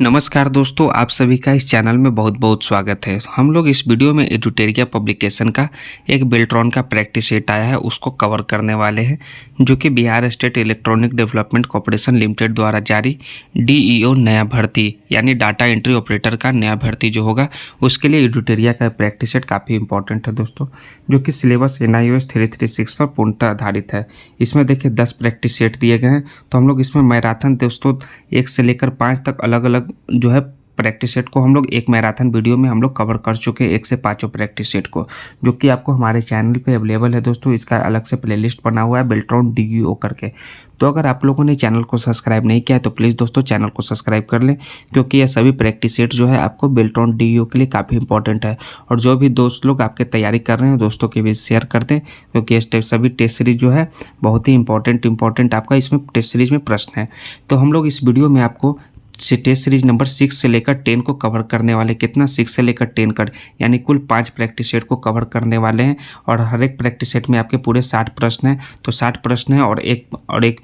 नमस्कार दोस्तों, आप सभी का इस चैनल में बहुत बहुत स्वागत है। हम लोग इस वीडियो में एडुटेरिया पब्लिकेशन का एक बेल्ट्रॉन का प्रैक्टिस सेट आया है, उसको कवर करने वाले हैं, जो कि Bihar state electronic development corporation limited द्वारा जारी डीईओ नया भर्ती यानी डाटा एंट्री ऑपरेटर का नया भर्ती जो होगा, उसके लिए एडुटेरिया का प्रैक्टिस सेट काफ़ी इंपॉर्टेंट है दोस्तों, जो कि सिलेबस NIOS 336 पर पूर्णतः आधारित है। इसमें देखिए 10 प्रैक्टिस सेट दिए गए हैं, तो हम लोग इसमें मैराथन दोस्तों 1 से लेकर 5 तक अलग अलग जो है प्रैक्टिस सेट को हम लोग एक मैराथन वीडियो में हम लोग कवर कर चुके हैं, 1 से 5 प्रैक्टिस सेट को, जो कि आपको हमारे चैनल पे अवेलेबल है दोस्तों। इसका अलग से प्लेलिस्ट बना हुआ है बेल्ट्रॉन डीईओ करके। तो अगर आप लोगों ने चैनल को सब्सक्राइब नहीं किया है तो प्लीज़ दोस्तों चैनल को सब्सक्राइब कर लें, क्योंकि ये सभी प्रैक्टिस सेट जो है आपको बेल्ट्रॉन डीईओ के लिए काफ़ी इंपॉर्टेंट है। और जो भी दोस्त लोग आपके तैयारी कर रहे हैं दोस्तों के बीच शेयर कर दें, क्योंकि ये सभी टेस्ट सीरीज जो है बहुत ही इंपॉर्टेंट आपका इसमें टेस्ट सीरीज में प्रश्न है। तो हम लोग इस वीडियो में आपको टेस्ट सीरीज नंबर 6 से लेकर 10 को कवर करने वाले, कितना 6 से लेकर 10 कर यानी कुल 5 प्रैक्टिस सेट को कवर करने वाले हैं। और हर एक प्रैक्टिस सेट में आपके पूरे 60 प्रश्न हैं, तो 60 प्रश्न है और एक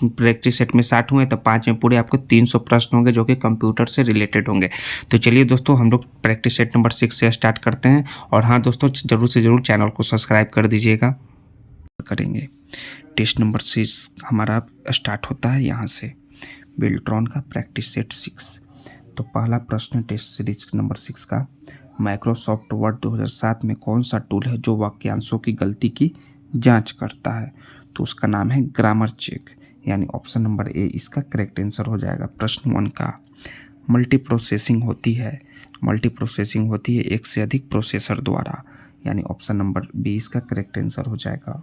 प्रैक्टिस सेट में 60 हुए तो 5 में पूरे आपको 300 प्रश्न होंगे, जो कि कंप्यूटर से रिलेटेड होंगे। तो चलिए दोस्तों हम लोग प्रैक्टिस सेट नंबर 6 से स्टार्ट करते हैं। और हाँ दोस्तों, ज़रूर से ज़रूर चैनल को सब्सक्राइब कर दीजिएगा। करेंगे टेस्ट नंबर 6 हमारा स्टार्ट होता है यहाँ से, बेल्ट्रॉन का प्रैक्टिस सेट 6। तो पहला प्रश्न टेस्ट सीरीज नंबर 6 का, माइक्रोसॉफ्ट वर्ड 2007 में कौन सा टूल है जो वाक्यांशों की गलती की जांच करता है? तो उसका नाम है ग्रामर चेक, यानी ऑप्शन नंबर ए इसका करेक्ट आंसर हो जाएगा। प्रश्न 1 का, मल्टी प्रोसेसिंग होती है एक से अधिक प्रोसेसर द्वारा, यानी ऑप्शन नंबर बी इसका करेक्ट आंसर हो जाएगा।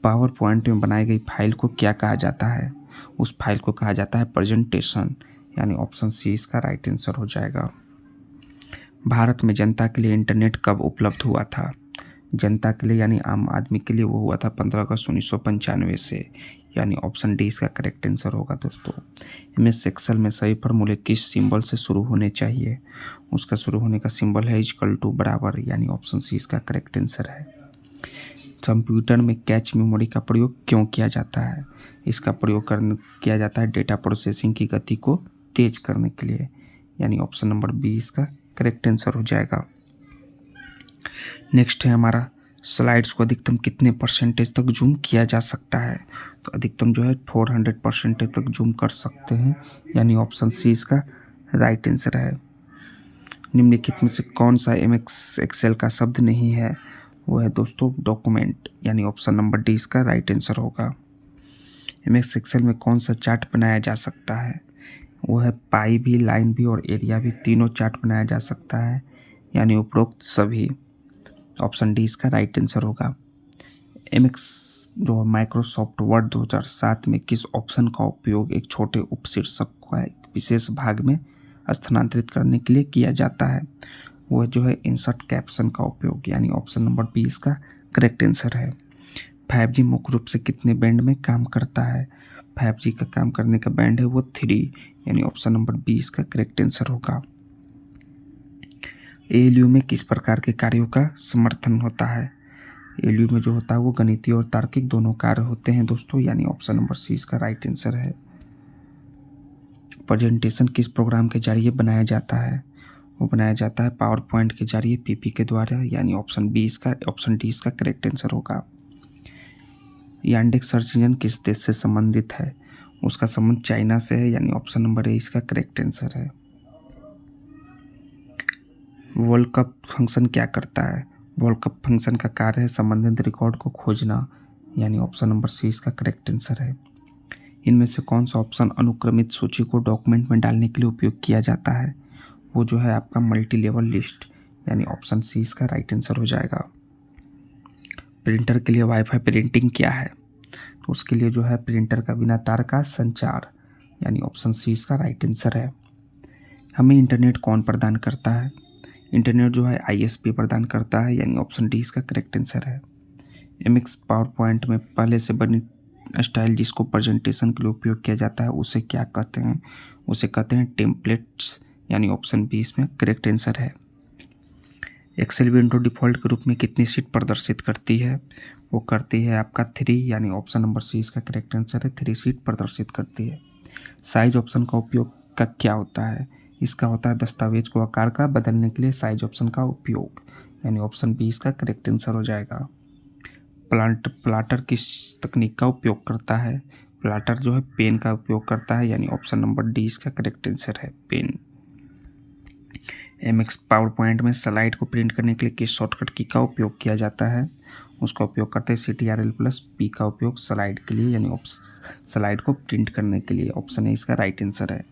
पावर पॉइंट में बनाई गई फाइल को क्या कहा जाता है? उस फाइल को कहा जाता है प्रेजेंटेशन, यानी ऑप्शन सी इसका राइट आंसर हो जाएगा। भारत में जनता के लिए इंटरनेट कब उपलब्ध हुआ था? जनता के लिए यानी आम आदमी के लिए वो हुआ था 15 अगस्त 1995 से, यानी ऑप्शन डी इसका करेक्ट आंसर होगा दोस्तों। MS एक्सेल में सभी फॉर्मूले किस सिंबल से शुरू होने चाहिए? उसका शुरू होने का सिंबल है = बराबर, यानी ऑप्शन सी इसका करेक्ट आंसर है। कंप्यूटर में कैच मेमोरी का प्रयोग क्यों किया जाता है? इसका प्रयोग किया जाता है डेटा प्रोसेसिंग की गति को तेज करने के लिए, यानी ऑप्शन नंबर बी इसका करेक्ट आंसर हो जाएगा। नेक्स्ट है हमारा, स्लाइड्स को अधिकतम कितने % तक जूम किया जा सकता है? तो अधिकतम जो है 400% तक जूम कर सकते हैं, यानी ऑप्शन सी इसका राइट आंसर है। निम्नलिखित में से कौन सा MS एक्सेल का शब्द नहीं है? वो है दोस्तों डॉक्यूमेंट, यानी ऑप्शन नंबर डी इसका राइट आंसर होगा। MS एक्सेल में कौन सा चार्ट बनाया जा सकता है? वो है पाई भी, लाइन भी और एरिया भी, तीनों चार्ट बनाया जा सकता है, यानी उपरोक्त सभी। ऑप्शन डी इसका राइट आंसर होगा। MS जो है माइक्रोसॉफ्ट वर्ड 2007 में किस ऑप्शन का उपयोग एक छोटे उपशीर्षक को एक विशेष भाग में स्थानांतरित करने के लिए किया जाता है? वो जो है इंसर्ट कैप्शन का उपयोग, यानी ऑप्शन नंबर बी इसका करेक्ट आंसर है। 5G मुख्य रूप से कितने बैंड में काम करता है? 5G का काम करने का बैंड है वो 3, यानी ऑप्शन नंबर बी इसका करेक्ट आंसर होगा। ALU में किस प्रकार के कार्यों का समर्थन होता है? ALU में जो होता है वो गणितीय और तार्किक दोनों कार्य होते हैं दोस्तों, यानी ऑप्शन नंबर सी इसका राइट आंसर है। प्रेजेंटेशन किस प्रोग्राम के जरिए बनाया जाता है? वो बनाया जाता है पावर पॉइंट के जरिए PP के द्वारा, यानी ऑप्शन डी इसका करेक्ट आंसर होगा। यांडेक्स सर्च इंजन किस देश से संबंधित है? उसका संबंध चाइना से है, यानी ऑप्शन नंबर ए इसका करेक्ट आंसर है। वर्ल्ड कप फंक्शन क्या करता है? वर्ल्ड कप फंक्शन का कार्य है संबंधित रिकॉर्ड को खोजना, यानी ऑप्शन नंबर सी इसका करेक्ट आंसर है। इनमें से कौन सा ऑप्शन अनुक्रमित सूची को डॉक्यूमेंट में डालने के लिए उपयोग किया जाता है? वो जो है आपका मल्टी लेवल लिस्ट, यानी ऑप्शन सी इसका राइट आंसर हो जाएगा। प्रिंटर के लिए वाईफाई प्रिंटिंग क्या है? तो उसके लिए जो है प्रिंटर का बिना तार का संचार, यानी ऑप्शन सी इसका राइट आंसर है। हमें इंटरनेट कौन प्रदान करता है? इंटरनेट जो है ISP प्रदान करता है, यानी ऑप्शन डी इसका करेक्ट आंसर है। MS पावर पॉइंट में पहले से बनी स्टाइल जिसको प्रेजेंटेशन के लिए उपयोग किया जाता है उसे क्या कहते हैं? उसे कहते हैं टेम्पलेट्स, यानी ऑप्शन बी इसमें करेक्ट आंसर है। एक्सेल विंडो डिफ़ॉल्ट के रूप में कितनी सीट प्रदर्शित करती है? वो करती है आपका 3, यानी ऑप्शन नंबर सी इसका करेक्ट आंसर है, 3 सीट प्रदर्शित करती है। साइज ऑप्शन का उपयोग का क्या होता है? इसका होता है दस्तावेज को आकार का बदलने के लिए साइज ऑप्शन का उपयोग, यानी ऑप्शन बी इसका करेक्ट आंसर हो जाएगा। प्लाटर किस तकनीक का उपयोग करता है? प्लाटर जो है पेन का उपयोग करता है, यानी ऑप्शन नंबर डी इसका करेक्ट आंसर है, पेन। एमएक्स पावर पॉइंट में स्लाइड को प्रिंट करने के लिए किस शॉर्टकट की का उपयोग किया जाता है? उसका उपयोग करते हैं CTRL+P का उपयोग स्लाइड के लिए, यानी स्लाइड को प्रिंट करने के लिए, ऑप्शन ए इसका राइट आंसर है।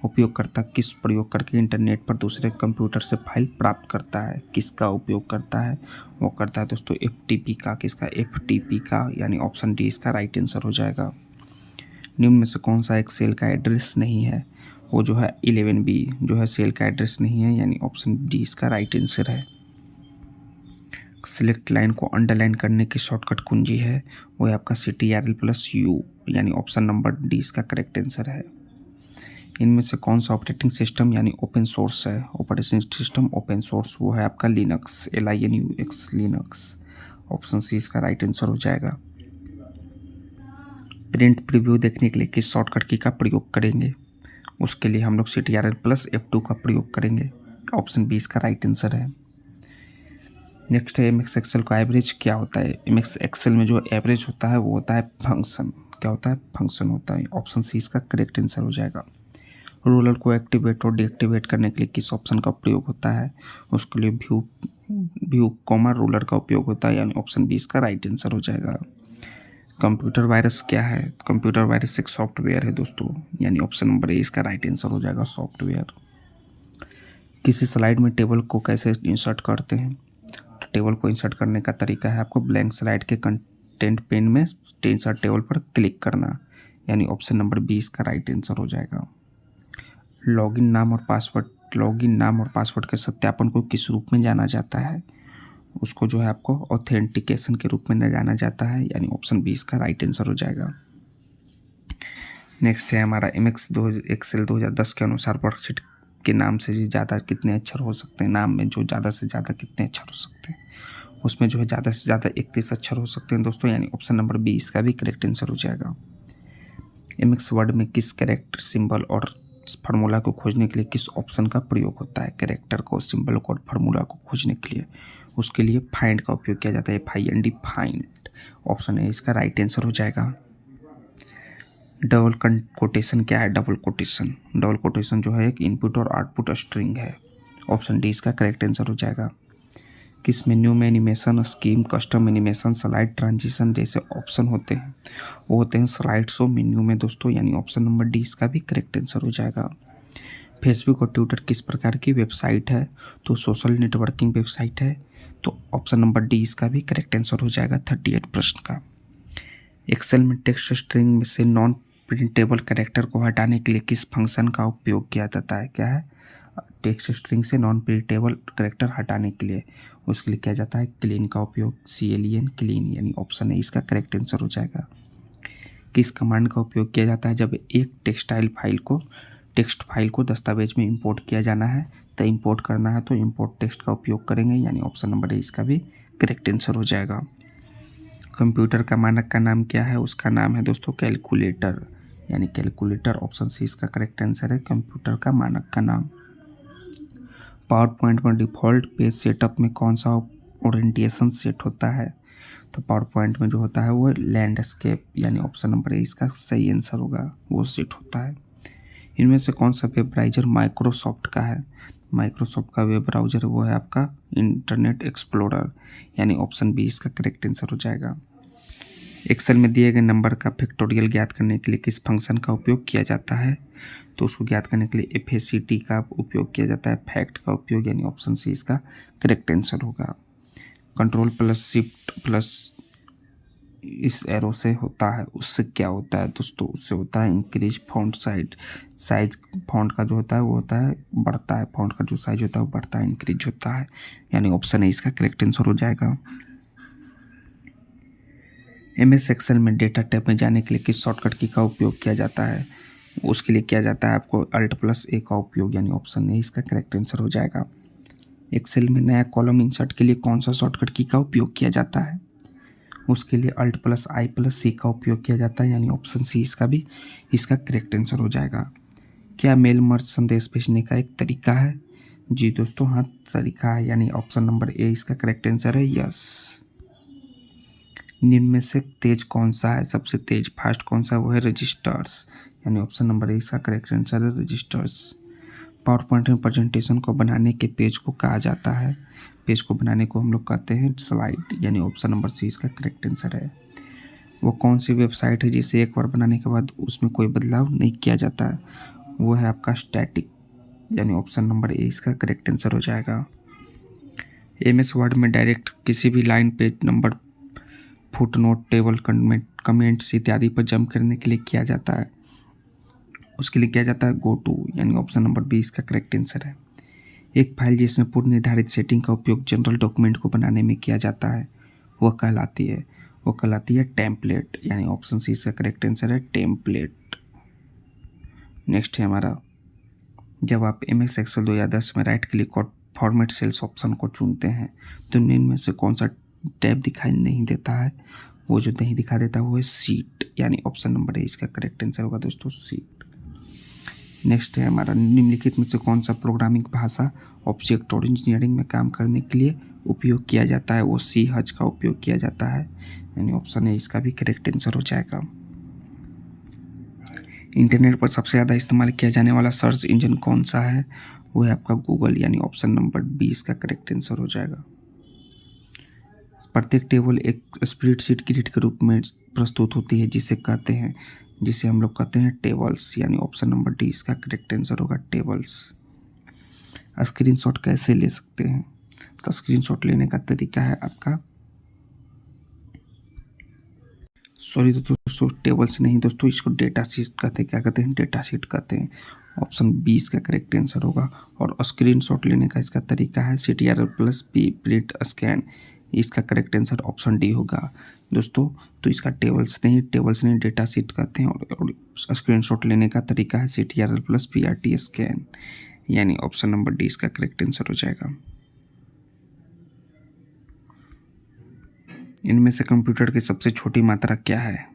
उपयोगकर्ता किस प्रयोग करके इंटरनेट पर दूसरे कंप्यूटर से फाइल प्राप्त करता है? किसका उपयोग करता है? वो करता है दोस्तों FTP का। किसका? FTP का, यानी ऑप्शन डी इसका राइट आंसर हो जाएगा। निम्न में से कौन सा एक सेल का एड्रेस नहीं है? वो जो है 11B जो है सेल का एड्रेस नहीं है, यानी ऑप्शन डी इसका राइट आंसर है। सिलेक्ट लाइन को अंडरलाइन करने की शॉर्टकट कुंजी है, वो है आपका CTRL+U, यानी ऑप्शन नंबर डी इसका करेक्ट आंसर है। इनमें से कौन सा ऑपरेटिंग सिस्टम यानी ओपन सोर्स है? ऑपरेटिंग सिस्टम ओपन सोर्स वो है आपका Linux, LINUX, Linux, option C इसका राइट आंसर हो जाएगा। प्रिंट प्रीव्यू देखने के लिए किस शॉर्टकट की का प्रयोग करेंगे? उसके लिए हम लोग CTRL+F2 का प्रयोग करेंगे, ऑप्शन बी इसका राइट आंसर है। नेक्स्ट है MX एक्सेल का एवरेज क्या होता है? MX एक्सेल में जो एवरेज होता है वो होता है फंक्शन। क्या होता है? फंक्शन होता है, ऑप्शन सी इसका करेक्ट आंसर हो जाएगा। रूलर को एक्टिवेट और डीएक्टिवेट करने के लिए किस ऑप्शन का प्रयोग होता है? उसके लिए व्यू कॉमा रूलर का उपयोग होता है, यानी ऑप्शन बी इसका राइट आंसर हो जाएगा। कंप्यूटर वायरस क्या है? कंप्यूटर वायरस एक सॉफ्टवेयर है दोस्तों, यानी ऑप्शन नंबर ए इसका राइट आंसर हो जाएगा, सॉफ्टवेयर। किसी स्लाइड में टेबल को कैसे इंसर्ट करते हैं? तो टेबल को इंसर्ट करने का तरीका है आपको ब्लैंक स्लाइड के कंटेंट पेन में इंसर्ट टेबल पर क्लिक करना, यानी ऑप्शन नंबर बी इसका राइट आंसर हो जाएगा। लॉगिन नाम और पासवर्ड के सत्यापन को किस रूप में जाना जाता है? उसको जो है आपको ऑथेंटिकेशन के रूप में जाना जाता है, यानी ऑप्शन बी इसका राइट आंसर हो जाएगा। नेक्स्ट है हमारा MX एक्सेल 2010 के अनुसार वर्कशीट के नाम से ज़्यादा कितने अक्षर हो सकते हैं? नाम में जो ज़्यादा से ज़्यादा कितने अक्षर हो सकते हैं? उसमें जो है ज़्यादा से ज़्यादा 31 अक्षर हो सकते हैं दोस्तों, यानी ऑप्शन नंबर बी इसका भी करेक्ट आंसर हो जाएगा। MX वर्ड में किस कैरेक्टर, सिंबल और फार्मूला को खोजने के लिए किस ऑप्शन का प्रयोग होता है? कैरेक्टर को, सिंबल को और फार्मूला को खोजने के लिए उसके लिए फाइंड का उपयोग किया जाता है, FIND, फाइंड, ऑप्शन ए इसका राइट आंसर हो जाएगा। डबल कोटेशन क्या है? डबल कोटेशन जो है एक इनपुट और आउटपुट स्ट्रिंग है, ऑप्शन डी इसका करेक्ट आंसर हो जाएगा। किस मेन्यू में animation, scheme, custom animation, slide transition जैसे ऑप्शन होते हैं? वो होते हैं स्लाइड शो मेन्यू में दोस्तों, यानी ऑप्शन नंबर डी इसका भी करेक्ट आंसर हो जाएगा। फेसबुक और ट्विटर किस प्रकार की वेबसाइट है? तो सोशल नेटवर्किंग वेबसाइट है, तो ऑप्शन नंबर डी इसका भी करेक्ट आंसर हो जाएगा 38 प्रश्न का। एक्सेल में टेक्स्ट स्ट्रिंग में से नॉन प्रिंटेबल कैरेक्टर को हटाने के लिए किस फंक्शन का उपयोग किया जाता है? क्या है? टेक्स्ट स्ट्रिंग से नॉन प्रिंटेबल कैरेक्टर हटाने के लिए उसके लिए किया जाता है क्लीन का उपयोग, CLEN, क्लीन, यानी ऑप्शन है इसका करेक्ट आंसर हो जाएगा। किस कमांड का उपयोग किया जाता है जब एक टेक्स्ट फाइल को दस्तावेज में इंपोर्ट किया जाना है? तो इंपोर्ट करना है तो इंपोर्ट टेक्स्ट का उपयोग करेंगे, यानी ऑप्शन नंबर ए इसका भी करेक्ट आंसर हो जाएगा। कंप्यूटर का मानक का नाम क्या है? उसका नाम है दोस्तों कैलकुलेटर, यानी कैलकुलेटर, ऑप्शन सी इसका करेक्ट आंसर है, कंप्यूटर का मानक का नाम। पावर पॉइंट में डिफ़ॉल्ट पेज सेटअप में कौन सा ओरिएंटेशन सेट होता है? तो पावर पॉइंट में जो होता है वो लैंडस्केप, यानी ऑप्शन नंबर ए इसका सही आंसर होगा, वो सेट होता है। इनमें से कौन सा वेब ब्राउज़र माइक्रोसॉफ्ट का है? माइक्रोसॉफ्ट का वेब ब्राउज़र वो है आपका इंटरनेट एक्सप्लोरर, यानी ऑप्शन बी इसका करेक्ट आंसर हो जाएगा। एक्सेल में दिए गए नंबर का फैक्टोरियल ज्ञात करने के लिए किस फंक्शन का उपयोग किया जाता है? तो उसको ज्ञात करने के लिए FACT का उपयोग किया जाता है, फैक्ट का उपयोग, यानी ऑप्शन सी इसका करेक्ट आंसर होगा। Ctrl+Shift+ इस एरो से होता है, उससे क्या होता है दोस्तों? उससे होता है इंक्रीज फॉन्ट साइज फॉन्ट का जो होता है वो होता है बढ़ता है, फॉन्ट का जो साइज होता है वो बढ़ता है, इंक्रीज होता है, यानी ऑप्शन ए इसका करेक्ट आंसर हो जाएगा। MS एक्सेल में डेटा टैब में जाने के लिए किस शॉर्टकट की का उपयोग किया जाता है? उसके लिए किया जाता है आपको Alt+A का उपयोग, यानी ऑप्शन ए इसका करेक्ट आंसर हो जाएगा। एक्सेल में नया कॉलम इंसर्ट के लिए कौन सा शॉर्टकट की का उपयोग किया जाता है? उसके लिए Alt+I+C का उपयोग किया जाता है, यानी ऑप्शन सी इसका करेक्ट आंसर हो जाएगा। क्या मेल मर्ज संदेश भेजने का एक तरीका है? जी दोस्तों, हाँ तरीका है, यानी ऑप्शन नंबर ए इसका करेक्ट आंसर है, यस। निम्न में से तेज कौन सा है, सबसे तेज फास्ट कौन सा है? वो है रजिस्टर्स, यानी ऑप्शन नंबर ए इसका करेक्ट आंसर है, रजिस्टर्स। पावर पॉइंट में प्रेजेंटेशन को बनाने के पेज को कहा जाता है, पेज को बनाने को हम लोग कहते हैं स्लाइड, यानी ऑप्शन नंबर सी इसका करेक्ट आंसर है। वो कौन सी वेबसाइट है जिसे एक बार बनाने के बाद उसमें कोई बदलाव नहीं किया जाता है? वो है आपका स्टैटिक, यानी ऑप्शन नंबर ए इसका करेक्ट आंसर हो जाएगा। MS वर्ड में डायरेक्ट किसी भी line page number, footnote, table, comments इत्यादि पर जंप करने के लिए किया जाता है, उसके लिए किया जाता है गो टू, यानी ऑप्शन नंबर बी इसका करेक्ट आंसर है। एक फाइल जिसमें पूर्व निर्धारित सेटिंग का उपयोग जनरल डॉक्यूमेंट को बनाने में किया जाता है वो कहलाती है टेम्पलेट, यानी ऑप्शन सी इसका करेक्ट आंसर है, टेम्पलेट। नेक्स्ट है हमारा, जब आप MS एक्सेल 2010 में राइट क्लिक और फॉर्मेट सेल्स ऑप्शन को चुनते हैं तो इनमें से कौन सा टैब दिखाई नहीं देता है? वो जो नहीं दिखा देता वो है सीट, यानी ऑप्शन नंबर ए इसका करेक्ट आंसर होगा दोस्तों, सीट। नेक्स्ट है हमारा, निम्नलिखित में से कौन सा प्रोग्रामिंग भाषा ऑब्जेक्ट और इंजीनियरिंग में काम करने के लिए उपयोग किया जाता है? वो C# का उपयोग किया जाता है, यानी ऑप्शन ए इसका भी करेक्ट आंसर हो जाएगा। इंटरनेट पर सबसे ज़्यादा इस्तेमाल किया जाने वाला सर्च इंजन कौन सा है? वो है आपका गूगल, यानी ऑप्शन नंबर बी इसका करेक्ट आंसर हो जाएगा। प्रत्येक टेबल एक स्प्रेडशीट ग्रिड के रूप में प्रस्तुत होती है जिसे हम लोग कहते हैं टेबल्स, यानी ऑप्शन नंबर डी इसका करेक्ट आंसर होगा, टेबल्स। स्क्रीनशॉट कैसे ले सकते हैं? तो स्क्रीनशॉट लेने का तरीका है आपका, सॉरी दोस्तों, टेबल्स नहीं दोस्तों, इसको डेटा शीट कहते हैं। क्या कहते हैं? डेटा शीट कहते हैं। ऑप्शन बी इसका करेक्ट आंसर होगा। और स्क्रीनशॉट लेने का इसका तरीका है CTRL+P, प्रिंट स्कैन, इसका करेक्ट आंसर ऑप्शन डी होगा दोस्तों। तो इसका टेबल्स नहीं डेटा शीट कहते हैं। और स्क्रीनशॉट लेने का तरीका है CTRL+P RT स्कैन, यानी ऑप्शन नंबर डी इसका करेक्ट आंसर हो जाएगा। इनमें से कंप्यूटर की सबसे छोटी मात्रा क्या है?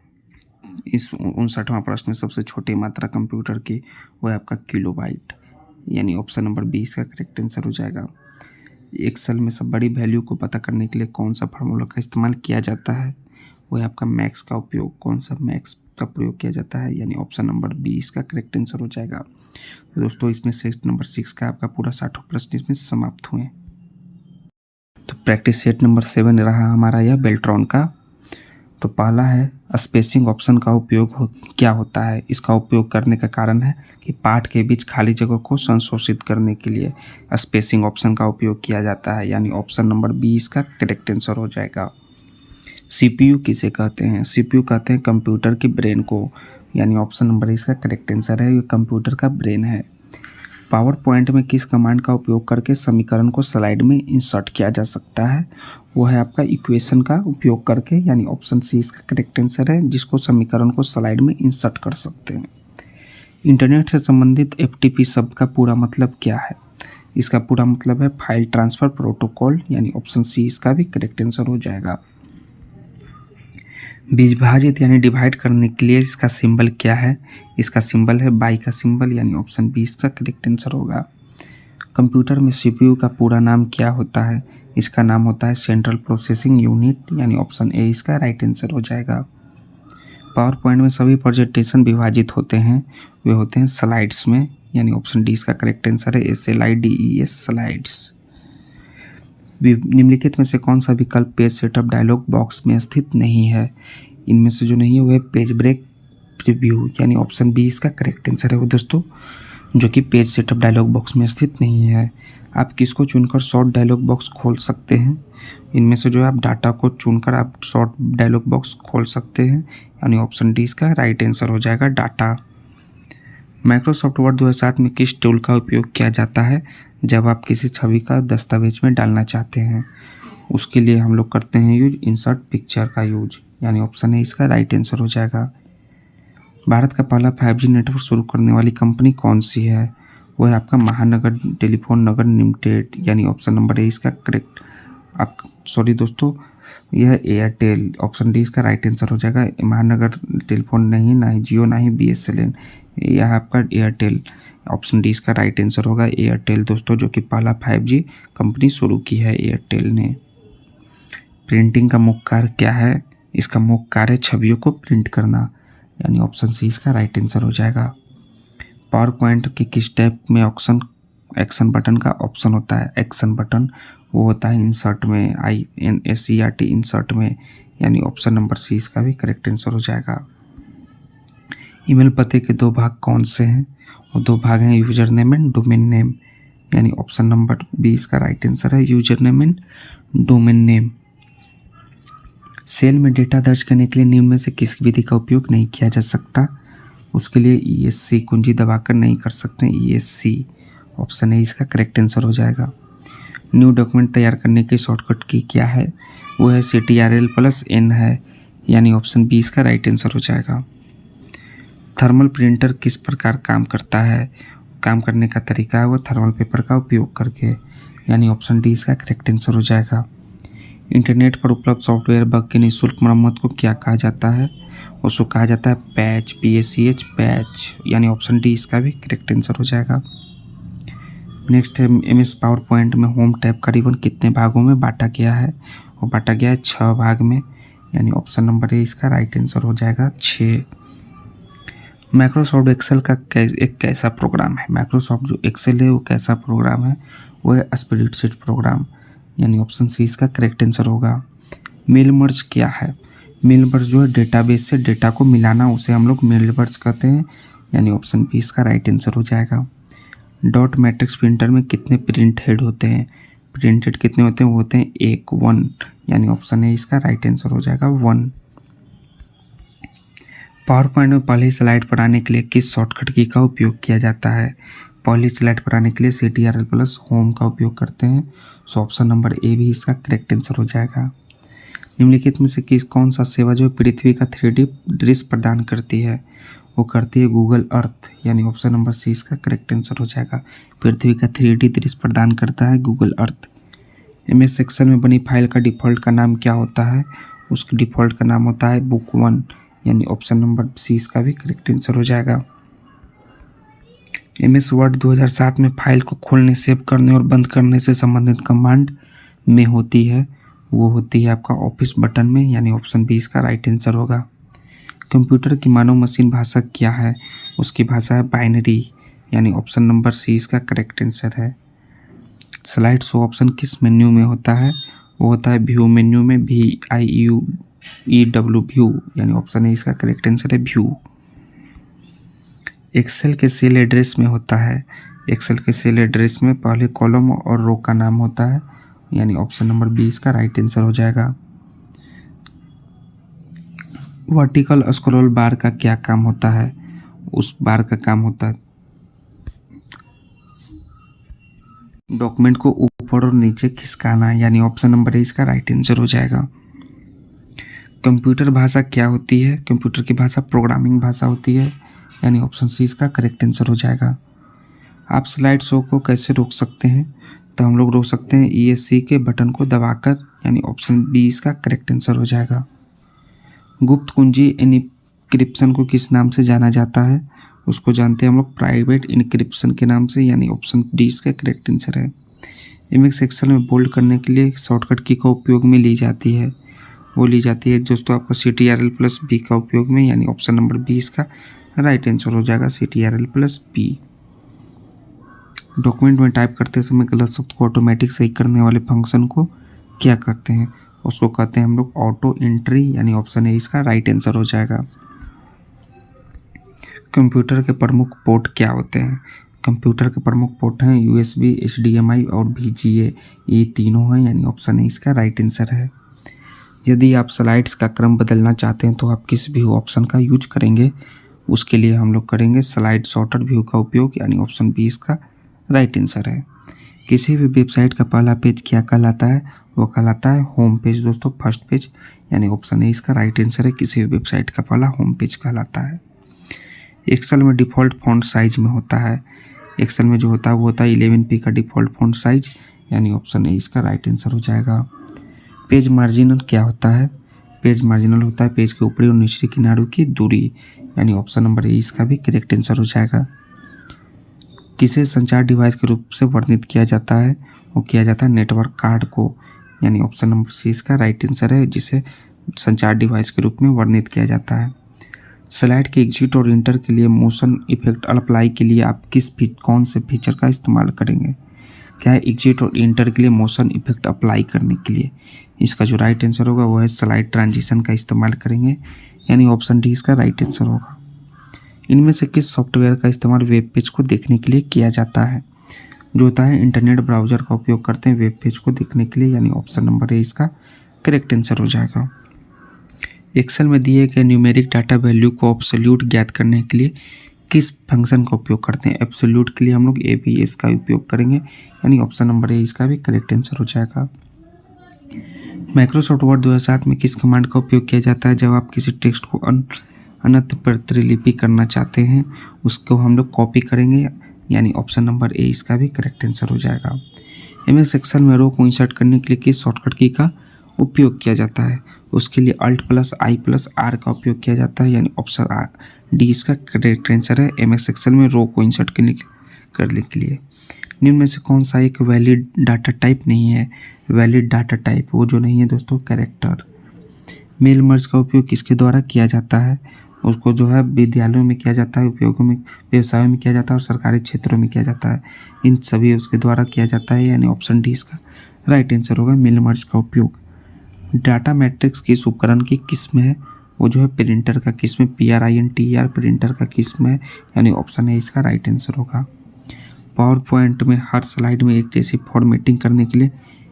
इस 59वां प्रश्न में सबसे छोटी मात्रा कंप्यूटर की वो है आपका किलोबाइट, यानी ऑप्शन नंबर बी इसका करेक्ट आंसर हो जाएगा। एक्सेल में सब बड़ी वैल्यू को पता करने के लिए कौन सा फार्मूला का इस्तेमाल किया जाता है? वो है आपका मैक्स का उपयोग। कौन सा मैक्स का प्रयोग किया जाता है? यानी ऑप्शन नंबर बी इसका करेक्ट आंसर हो जाएगा। तो दोस्तों इसमें सेट नंबर 6 का आपका पूरा 60 प्रश्न इसमें समाप्त हुए। तो प्रैक्टिस सेट नंबर 7 रहा हमारा यह बेल्ट्रॉन का। तो पहला है स्पेसिंग ऑप्शन का उपयोग क्या होता है? इसका उपयोग करने का कारण है कि पाठ के बीच खाली जगह को संशोधित करने के लिए स्पेसिंग ऑप्शन का उपयोग किया जाता है, यानी ऑप्शन नंबर बी इसका करेक्ट आंसर हो जाएगा। CPU किसे कहते हैं? CPU कहते हैं कंप्यूटर की ब्रेन को, यानी ऑप्शन नंबर इसका करेक्ट आंसर है, ये कंप्यूटर का ब्रेन है। पावर पॉइंट में किस कमांड का उपयोग करके समीकरण को स्लाइड में इंसर्ट किया जा सकता है? वो है आपका इक्वेशन का उपयोग करके, यानी ऑप्शन सी इसका करेक्ट आंसर है, जिसको समीकरण को स्लाइड में इंसर्ट कर सकते हैं। इंटरनेट से संबंधित FTP शब्द का पूरा मतलब क्या है? इसका पूरा मतलब है फाइल ट्रांसफर प्रोटोकॉल, यानी ऑप्शन सी इसका भी करेक्ट आंसर हो जाएगा। विभाजित यानी डिवाइड करने के लिए इसका सिंबल क्या है? इसका सिंबल है बाई का सिंबल, यानी ऑप्शन बी इसका करेक्ट आंसर होगा। कंप्यूटर में CPU का पूरा नाम क्या होता है? इसका नाम होता है सेंट्रल प्रोसेसिंग यूनिट, यानी ऑप्शन ए इसका राइट आंसर हो जाएगा। पावर पॉइंट में सभी प्रेजेंटेशन विभाजित होते हैं, वे होते हैं स्लाइड्स में, यानी ऑप्शन डी इसका करेक्ट आंसर है, SLIDES स्लाइड्स। निम्नलिखित में से कौन सा विकल्प पेज सेटअप डायलॉग बॉक्स में स्थित नहीं है? इनमें से जो नहीं है वो है पेज ब्रेक प्रीव्यू, यानी ऑप्शन बी इसका करेक्ट आंसर है वो दोस्तों, जो कि पेज सेटअप डायलॉग बॉक्स में स्थित नहीं है। आप किसको चुनकर शॉर्ट डायलॉग बॉक्स खोल सकते हैं? इनमें से जो है आप डाटा को चुनकर आप शॉर्ट डायलॉग बॉक्स खोल सकते हैं, यानी ऑप्शन डी इसका राइट आंसर हो जाएगा, डाटा। माइक्रोसॉफ्ट वर्ड 2007 में किस टूल का उपयोग किया जाता है जब आप किसी छवि का दस्तावेज में डालना चाहते हैं? उसके लिए हम लोग करते हैं यूज इंसर्ट पिक्चर का यूज, यानी ऑप्शन ए इसका राइट आंसर हो जाएगा। भारत का पहला 5G नेटवर्क शुरू करने वाली कंपनी कौन सी है? वो है आपका महानगर टेलीफोन नगर लिमिटेड, यानी ऑप्शन नंबर ए इसका करेक्ट आप सॉरी दोस्तों, यह एयरटेल, ऑप्शन डी इसका राइट आंसर हो जाएगा। महानगर टेलीफोन नहीं, ना ही जियो, ना ही BSNL, यह आपका एयरटेल, ऑप्शन डी इसका राइट आंसर होगा एयरटेल दोस्तों, जो कि पहला 5G कंपनी शुरू की है एयरटेल ने। प्रिंटिंग का मुख्य कार्य क्या है? इसका मुख्य कार्य छवियों को प्रिंट करना, यानी ऑप्शन सी इसका राइट आंसर हो जाएगा। पावर पॉइंट के किस टाइप में एक्शन बटन का ऑप्शन होता है? एक्शन बटन वो होता है इंसर्ट में, INSERT इंसर्ट में, यानी ऑप्शन नंबर सी इसका भी करेक्ट आंसर हो जाएगा। ईमेल पते के 2 भाग कौन से हैं? वो 2 भाग हैं user name and domain name, यानी ऑप्शन नंबर बी इसका राइट आंसर है user name and domain name. Cell में डेटा दर्ज करने के लिए निम्न में से किस विधि का उपयोग नहीं किया जा सकता? उसके लिए ESC कुंजी दबाकर नहीं कर सकते, ESC ऑप्शन ए इसका करेक्ट आंसर हो जाएगा। न्यू डॉक्यूमेंट तैयार करने की शॉर्टकट की क्या है? वो है CTRL+N है, यानी ऑप्शन बी इसका राइट आंसर हो जाएगा। थर्मल प्रिंटर किस प्रकार काम करता है? काम करने का तरीका है वो थर्मल पेपर का उपयोग करके, यानी ऑप्शन डी इसका करेक्ट आंसर हो जाएगा। इंटरनेट पर उपलब्ध सॉफ्टवेयर बग की निःशुल्क मरम्मत को क्या कहा जाता है? उसको कहा जाता है पैच, PACH पैच, यानी ऑप्शन डी इसका भी करेक्ट आंसर हो जाएगा। नेक्स्ट है MS पावर पॉइंट में होम टैब का रिबन कितने भागों में बांटा गया है? वो बांटा गया है 6 भाग में, यानी ऑप्शन नंबर ए इसका राइट आंसर हो जाएगा 6। माइक्रोसॉफ्ट एक्सेल का एक कैसा प्रोग्राम है? माइक्रोसॉफ्ट जो एक्सेल है वो कैसा प्रोग्राम है? वो है स्प्रेडशीट प्रोग्राम, यानी ऑप्शन सी इसका करेक्ट आंसर होगा। मेल मर्ज क्या है? मेल मर्ज जो है डेटाबेस से डेटा को मिलाना, उसे हम लोग मेल मर्ज कहते हैं, यानी ऑप्शन बी इसका राइट आंसर हो जाएगा। डॉट मैट्रिक्स प्रिंटर में कितने प्रिंट हेड होते हैं? प्रिंट हेड कितने होते हैं? वो होते हैं 1, यानी ऑप्शन ए इसका राइट आंसर हो जाएगा 1। पावर पॉइंट में पहली स्लाइड पर आने के लिए किस शॉर्टकट की का उपयोग किया जाता है? पहली स्लाइड पर आने के लिए CTRL+Home का उपयोग करते हैं, सो ऑप्शन नंबर ए भी इसका करेक्ट आंसर हो जाएगा। निम्नलिखित में से कौन सा सेवा जो पृथ्वी का 3D दृश्य प्रदान करती है? वो करती है गूगल अर्थ, यानी ऑप्शन नंबर सी इसका करेक्ट आंसर हो जाएगा। पृथ्वी का 3D दृश्य प्रदान करता है गूगल अर्थ। MS एक्सेल में बनी फाइल का डिफ़ॉल्ट का नाम क्या होता है? उसके डिफ़ॉल्ट का नाम होता है बुक 1, यानी ऑप्शन नंबर सी इसका भी करेक्ट आंसर हो जाएगा। MS वर्ड 2007 में फाइल को खोलने, सेव करने और बंद करने से संबंधित कमांड में होती है, वो होती है आपका ऑफिस बटन में, यानी ऑप्शन बी इसका राइट आंसर होगा। कंप्यूटर की मानव मशीन भाषा क्या है? उसकी भाषा है बाइनरी, यानी ऑप्शन नंबर सी इसका करेक्ट आंसर है। स्लाइड शो ऑप्शन किस मेन्यू में होता है? वो होता है व्यू मेन्यू में, VIEW व्यू, यानी ऑप्शन ए इसका करेक्ट आंसर है व्यू। एक्सेल के सेल एड्रेस में होता है, एक्सेल के सेल एड्रेस में पहले कॉलम और रो का नाम होता है, यानी ऑप्शन नंबर बी इसका राइट आंसर हो जाएगा। वर्टिकल स्क्रॉल बार का क्या काम होता है? उस बार का काम होता है डॉक्यूमेंट को ऊपर और नीचे खिसकाना, यानी ऑप्शन नंबर ए इसका राइट आंसर हो जाएगा। कंप्यूटर भाषा क्या होती है? कंप्यूटर की भाषा प्रोग्रामिंग भाषा होती है, यानी ऑप्शन सी इसका करेक्ट आंसर हो जाएगा। आप स्लाइड शो को कैसे रोक सकते हैं? तो हम लोग रोक सकते हैं ESC के बटन को दबाकर, यानी ऑप्शन बी इसका करेक्ट आंसर हो जाएगा। गुप्त कुंजी इनक्रिप्शन को किस नाम से जाना जाता है? उसको जानते हैं हम लोग प्राइवेट इनक्रिप्शन के नाम से, यानी ऑप्शन डी इसका करेक्ट आंसर है। MS एक्सेल में बोल्ड करने के लिए शॉर्टकट की का उपयोग में ली जाती है, वो ली जाती है दोस्तों आपका CTRL+B का उपयोग में, यानी ऑप्शन नंबर बी इसका राइट आंसर हो जाएगा CTRL+B। डॉक्यूमेंट में टाइप करते समय गलत शब्द को ऑटोमेटिक सही करने वाले फंक्शन को क्या कहते हैं? उसको कहते हैं हम लोग ऑटो एंट्री, यानी ऑप्शन ए इसका राइट आंसर हो जाएगा। कंप्यूटर के प्रमुख पोर्ट क्या होते हैं? कंप्यूटर के प्रमुख पोर्ट हैं USB, HDMI और VGA, ये तीनों हैं, यानी ऑप्शन ए इसका राइट आंसर है। यदि आप स्लाइड्स का क्रम बदलना चाहते हैं तो आप किस व्यू ऑप्शन का यूज करेंगे? उसके लिए हम लोग करेंगे स्लाइड सॉर्टर व्यू का उपयोग, यानी ऑप्शन बी इसका राइट आंसर है। किसी भी वेबसाइट का पहला पेज क्या कहलाता है? वो कहलाता है होम पेज दोस्तों, फर्स्ट पेज, यानी ऑप्शन ए इसका राइट आंसर है। किसी भी वेबसाइट का पहला होम पेज कहलाता है। एक्सेल में डिफ़ॉल्ट फॉन्ट साइज में होता है, एक्सेल में जो होता है वो होता है 11p का डिफ़ॉल्ट फॉन्ट साइज, यानी ऑप्शन ए इसका राइट आंसर हो जाएगा। पेज मार्जिनल क्या होता है? पेज मार्जिनल होता है पेज के ऊपरी और निचले किनारों की दूरी, यानी ऑप्शन नंबर ए इसका भी करेक्ट आंसर हो जाएगा। किसे संचार डिवाइस के रूप से वर्णित किया जाता है? वो किया जाता है नेटवर्क कार्ड को, यानी ऑप्शन नंबर सी इसका राइट आंसर है, जिसे संचार डिवाइस के रूप में वर्णित किया जाता है। स्लाइड के एग्जिट और इंटर के लिए मोशन इफेक्ट अप्लाई के लिए आप कौन से फीचर का इस्तेमाल करेंगे? क्या है एग्जिट और इंटर के लिए मोशन इफेक्ट अप्लाई करने के लिए? इसका जो राइट आंसर होगा वो है स्लाइड ट्रांजिशन का इस्तेमाल करेंगे, यानी ऑप्शन डी इसका राइट आंसर होगा। इनमें से किस सॉफ्टवेयर का इस्तेमाल वेब पेज को देखने के लिए किया जाता है? जो होता है इंटरनेट ब्राउज़र का उपयोग करते हैं वेब पेज को देखने के लिए, यानी ऑप्शन नंबर ए इसका करेक्ट आंसर हो जाएगा। एक्सेल में दिए गए न्यूमेरिक डाटा वैल्यू को एब्सोल्यूट ज्ञात करने के लिए किस फंक्शन का उपयोग करते हैं? एब्सोल्यूट के लिए हम लोग एबीएस का उपयोग करेंगे, यानी ऑप्शन नंबर ए इसका भी करेक्ट आंसर हो जाएगा। माइक्रोसॉफ्ट वर्ड 2007 में किस कमांड का उपयोग किया जाता है जब आप किसी टेक्स्ट को अन्यत्र प्रतिलिपि करना चाहते हैं? उसको हम लोग कॉपी करेंगे, यानी ऑप्शन नंबर ए इसका भी करेक्ट आंसर हो जाएगा। एमएस एक्सेल में रो को इंसर्ट करने के लिए किस शॉर्टकट की का उपयोग किया जाता है? उसके लिए Alt+I+R का उपयोग किया जाता है, यानी ऑप्शन डी इसका करेक्ट आंसर है। एमएस एक्सेल में रो को इंसर्ट करने के लिए निम्न में से कौन सा एक वैलिड डाटा टाइप नहीं है? वैलिड डाटा टाइप वो जो नहीं है दोस्तों, कैरेक्टर। मेल मर्ज का उपयोग किसके द्वारा किया जाता है? उसको जो है विद्यालयों में किया जाता है, उपयोगों में, व्यवसायों में किया जाता है और सरकारी क्षेत्रों में किया जाता है। इन सभी उसके द्वारा किया जाता है, यानी ऑप्शन डी इसका राइट आंसर होगा मेल मर्ज का उपयोग। डाटा मैट्रिक्स किस उपकरण की किस्म है? वो जो है प्रिंटर का किस्म, PRINTER प्रिंटर का किस्म है, यानी ऑप्शन ए इसका राइट आंसर होगा। पावर पॉइंट में हर स्लाइड में एक जैसी फॉर्मेटिंग करने के लिए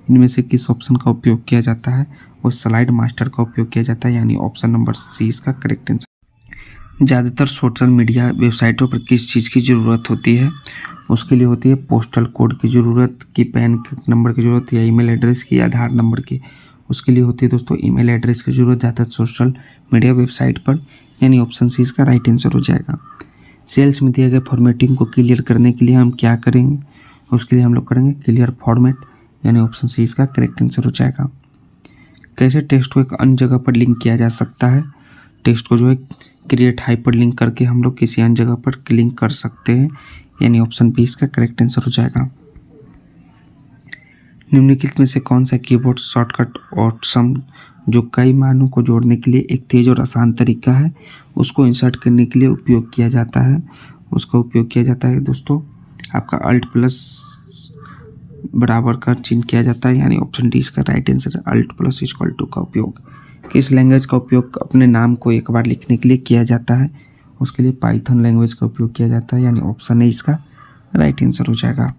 इनमें से किस ऑप्शन का उपयोग किया जाता है? वो स्लाइड मास्टर का उपयोग किया जाता है, यानी ऑप्शन नंबर सी इसका करेक्ट आंसर। ज़्यादातर सोशल मीडिया वेबसाइटों पर किस चीज़ की ज़रूरत होती है? उसके लिए होती है पोस्टल कोड की ज़रूरत, की पैन नंबर की ज़रूरत, या ईमेल एड्रेस की, या आधार नंबर की। उसके लिए होती है दोस्तों ईमेल एड्रेस की ज़रूरत ज़्यादातर सोशल मीडिया वेबसाइट पर, यानी ऑप्शन सी इसका राइट आंसर हो जाएगा। सेल्स में दिए गए फॉर्मेटिंग को क्लियर करने के लिए हम क्या करेंगे? उसके लिए हम लोग करेंगे क्लियर फॉर्मेट, यानी ऑप्शन सी इसका करेक्ट आंसर हो जाएगा। कैसे टेक्स्ट को एक अन्य जगह पर लिंक किया जा सकता है? टेक्स्ट को जो है क्रिएट हाइपर लिंक करके हम लोग किसी अन्य जगह पर लिंक कर सकते हैं, यानी ऑप्शन बी इसका करेक्ट आंसर हो जाएगा। निम्नलिखित में से कौन सा कीबोर्ड शॉर्टकट और सम जो कई मानों को जोड़ने के लिए एक तेज और आसान तरीका है, उसको इंसर्ट करने के लिए उपयोग किया जाता है? उसका उपयोग किया जाता है दोस्तों आपका Alt+ बराबर का चिन्ह किया जाता है, यानी ऑप्शन डी इसका राइट आंसर है। Alt+= का उपयोग किस लैंग्वेज का उपयोग अपने नाम को एक बार लिखने के लिए किया जाता है? उसके लिए पाइथन लैंग्वेज का उपयोग किया जाता है, यानी ऑप्शन ए इसका राइट आंसर हो जाएगा।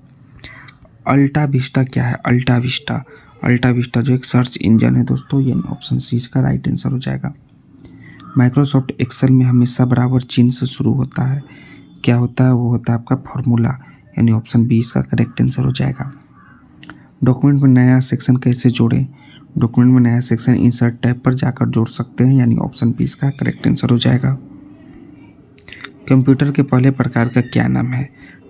अल्टा विस्टा क्या है? अल्टा विस्टा जो एक सर्च इंजन है दोस्तों, यानी ऑप्शन सी इसका राइट आंसर हो जाएगा। माइक्रोसॉफ्ट एक्सेल में हमेशा बराबर चिन्ह से शुरू होता है, क्या होता है? वो होता है आपका फॉर्मूला, यानी ऑप्शन बी इसका करेक्ट आंसर हो जाएगा। डॉक्यूमेंट में नया सेक्शन कैसे जोड़ें? डॉक्यूमेंट में नया सेक्शन इंसर्ट टैब पर जाकर जोड़ सकते हैं, यानी ऑप्शन बी इसका करेक्ट आंसर हो जाएगा। कंप्यूटर के पहले प्रकार का क्या नाम है?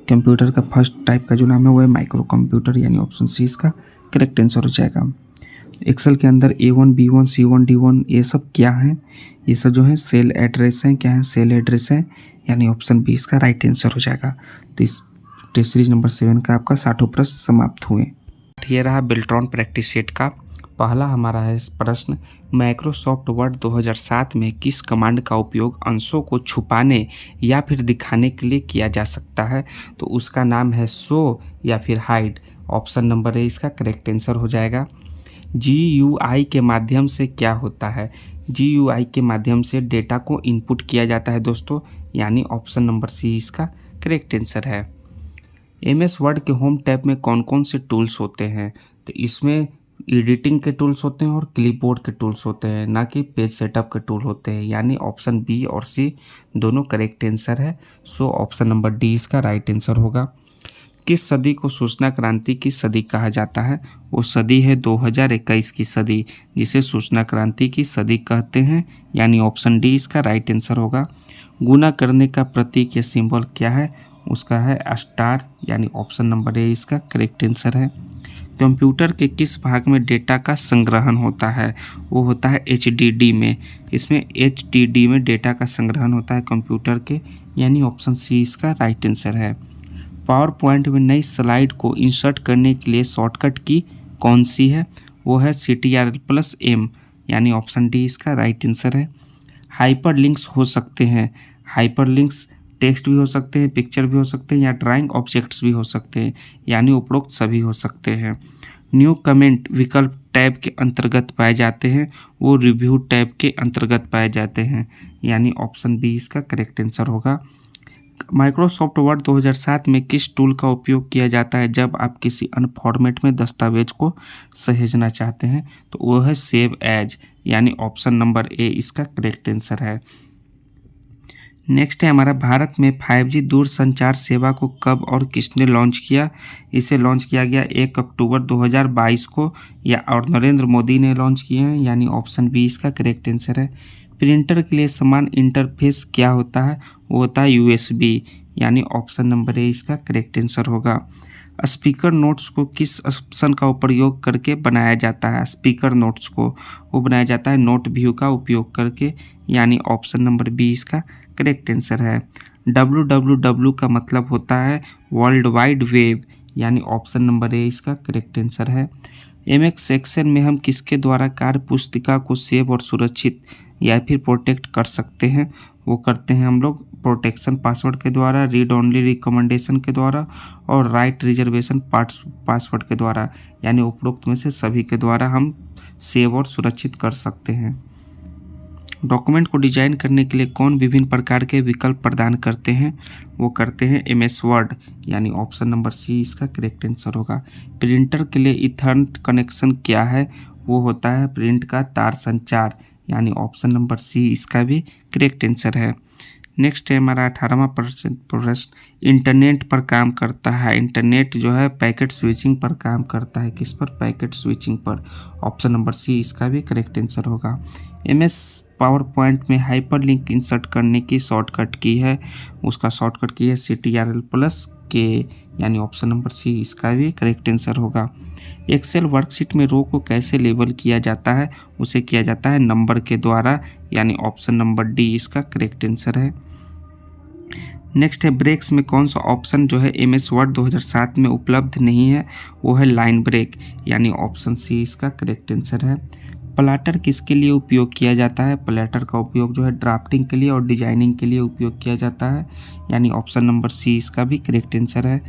कंप्यूटर का फर्स्ट टाइप का जो नाम है वो है माइक्रो कंप्यूटर, यानी ऑप्शन सी इसका करेक्ट आंसर हो जाएगा। एक्सेल के अंदर A1 B1 C1 D1 ये सब क्या है? ये सब जो है सेल एड्रेस हैं। क्या है? सेल एड्रेस है, यानी ऑप्शन बी इसका राइट आंसर हो जाएगा। तो इस टेस्ट सीरीज नंबर 7 का आपका 60 प्रश्न समाप्त हुए। ये रहा बिल्ट्रॉन प्रैक्टिस सेट का पहला हमारा है प्रश्न, माइक्रोसॉफ्ट वर्ड 2007 में किस कमांड का उपयोग अंशों को छुपाने या फिर दिखाने के लिए किया जा सकता है? तो उसका नाम है शो या फिर हाइड। ऑप्शन नंबर ए इसका करेक्ट आंसर हो जाएगा। GUI के माध्यम से क्या होता है? GUI के माध्यम से डेटा को इनपुट किया जाता है दोस्तों, यानी ऑप्शन नंबर सी इसका करेक्ट आंसर है। MS वर्ड के होम टैब में कौन कौन से टूल्स होते हैं? तो इसमें एडिटिंग के टूल्स होते हैं और क्लिपबोर्ड के टूल्स होते हैं, ना कि पेज सेटअप के टूल होते हैं, यानी ऑप्शन बी और सी दोनों करेक्ट आंसर है। सो ऑप्शन नंबर डी इसका राइट आंसर होगा। किस सदी को सूचना क्रांति की सदी कहा जाता है? वो सदी है 2021 की सदी, जिसे सूचना क्रांति की सदी कहते हैं, यानी ऑप्शन डी इसका राइट आंसर होगा। गुना करने का प्रतीक या सिंबल क्या है? उसका है स्टार, यानी ऑप्शन नंबर ए इसका करेक्ट आंसर है। कंप्यूटर के किस भाग में डेटा का संग्रहण होता है? वो होता है HDD में। इसमें HDD में डेटा का संग्रहण होता है कंप्यूटर के, यानी ऑप्शन सी इसका राइट आंसर है। पावर पॉइंट में नई स्लाइड को इंसर्ट करने के लिए शॉर्टकट की कौन सी है? वो है CTRL+M, यानी ऑप्शन डी इसका राइट आंसर है। हाइपरलिंक्स हो सकते हैं। हाइपरलिंक्स टेक्स्ट भी हो सकते हैं, पिक्चर भी हो सकते हैं, या ड्राइंग ऑब्जेक्ट्स भी हो सकते हैं, यानी उपरोक्त सभी हो सकते हैं। न्यू कमेंट विकल्प टैब के अंतर्गत पाए जाते हैं, वो रिव्यू टैब के अंतर्गत पाए जाते हैं, यानी ऑप्शन बी इसका करेक्ट आंसर होगा। माइक्रोसॉफ्ट वर्ड 2007 में किस टूल का उपयोग किया जाता है जब आप किसी अन्य फॉर्मेट में दस्तावेज को सहेजना चाहते हैं? तो वो है सेव एज, यानी ऑप्शन नंबर ए इसका करेक्ट आंसर है। नेक्स्ट है हमारा, भारत में 5G दूरसंचार सेवा को कब और किसने लॉन्च किया? इसे लॉन्च किया गया 1 अक्टूबर 2022 को, या और नरेंद्र मोदी ने लॉन्च किए हैं, यानी ऑप्शन बी इसका करेक्ट आंसर है। प्रिंटर के लिए समान इंटरफेस क्या होता है? वो होता है USB, यानी ऑप्शन नंबर ए इसका करेक्ट आंसर होगा। स्पीकर नोट्स को किस ऑप्शन का प्रयोग करके बनाया जाता है? स्पीकर नोट्स को वो बनाया जाता है नोट व्यू का उपयोग करके, यानी ऑप्शन नंबर बी इसका करेक्ट आंसर है। www का मतलब होता है वर्ल्ड वाइड वेब, यानी ऑप्शन नंबर ए इसका करेक्ट आंसर है। MS सेक्शन में हम किसके द्वारा कार्य पुस्तिका को सेव और सुरक्षित या फिर प्रोटेक्ट कर सकते हैं? वो करते हैं हम लोग प्रोटेक्शन पासवर्ड के द्वारा, रीड ओनली रिकमेंडेशन के द्वारा, और राइट रिजर्वेशन पासवर्ड के द्वारा, यानी उपरोक्त में से सभी के द्वारा हम सेव और सुरक्षित कर सकते हैं। डॉक्यूमेंट को डिजाइन करने के लिए कौन विभिन्न प्रकार के विकल्प प्रदान करते हैं? वो करते हैं MS वर्ड, यानी ऑप्शन नंबर सी इसका करेक्ट आंसर होगा। प्रिंटर के लिए ईथरनेट कनेक्शन क्या है? वो होता है प्रिंट का तार संचार, यानी ऑप्शन नंबर सी इसका भी करेक्ट आंसर है। नेक्स्ट है हमारा 18वां प्रश्न, इंटरनेट पर काम करता है। इंटरनेट जो है पैकेट स्विचिंग पर काम करता है। किस पर? पैकेट स्विचिंग पर, ऑप्शन नंबर सी इसका भी करेक्ट आंसर होगा। MS पावर पॉइंट में हाइपरलिंक इंसर्ट करने की शॉर्टकट की है, उसका शॉर्टकट की है CTRL+K, यानी ऑप्शन नंबर सी इसका भी करेक्ट आंसर होगा। एक्सेल वर्कशीट में रो को कैसे लेबल किया जाता है? उसे किया जाता है नंबर के द्वारा, यानी ऑप्शन नंबर डी इसका करेक्ट आंसर है। नेक्स्ट है, ब्रेक्स में कौन सा ऑप्शन जो है MS वर्ड 2007 में उपलब्ध नहीं है? वो है लाइन ब्रेक, यानी ऑप्शन सी इसका करेक्ट आंसर है। प्लाटर किसके लिए उपयोग किया जाता है? प्लाटर का उपयोग जो है ड्राफ्टिंग के लिए और डिजाइनिंग के लिए उपयोग किया जाता है, यानी ऑप्शन नंबर सी इसका भी करेक्ट आंसर है।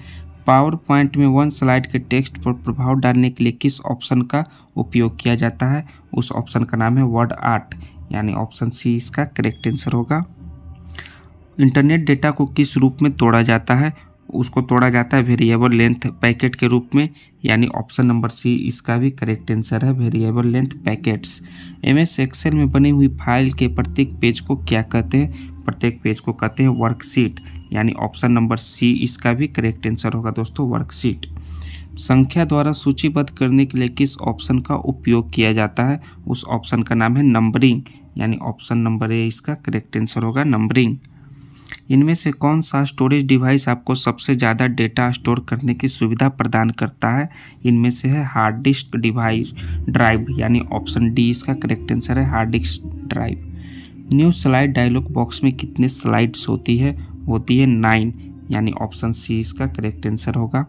पावर पॉइंट में वन स्लाइड के टेक्स्ट पर प्रभाव डालने के लिए किस ऑप्शन का उपयोग किया जाता है? उस ऑप्शन का नाम है वर्ड आर्ट, यानी ऑप्शन सी इसका करेक्ट आंसर होगा। इंटरनेट डेटा को किस रूप में तोड़ा जाता है? उसको तोड़ा जाता है वेरिएबल लेंथ पैकेट के रूप में, यानी ऑप्शन नंबर सी इसका भी करेक्ट आंसर है, variable length packets. MS Excel में बनी हुई फाइल के प्रत्येक पेज को क्या कहते हैं? प्रत्येक पेज को कहते हैं वर्कशीट, यानी ऑप्शन नंबर सी इसका भी करेक्ट आंसर होगा दोस्तों, वर्कशीट। संख्या द्वारा सूचीबद्ध करने के लिए किस ऑप्शन का उपयोग किया जाता है? उस ऑप्शन का नाम है नंबरिंग, यानी ऑप्शन नंबर ए इसका करेक्ट आंसर होगा, नंबरिंग। इनमें से कौन सा स्टोरेज डिवाइस आपको सबसे ज़्यादा डेटा स्टोर करने की सुविधा प्रदान करता है? इनमें से है हार्ड डिस्क डिवाइस ड्राइव, यानी ऑप्शन डी इसका करेक्ट आंसर है, hard disk drive. New slide dialog box में कितने स्लाइड्स होती है? होती है 9, यानी ऑप्शन सी इसका करेक्ट आंसर होगा।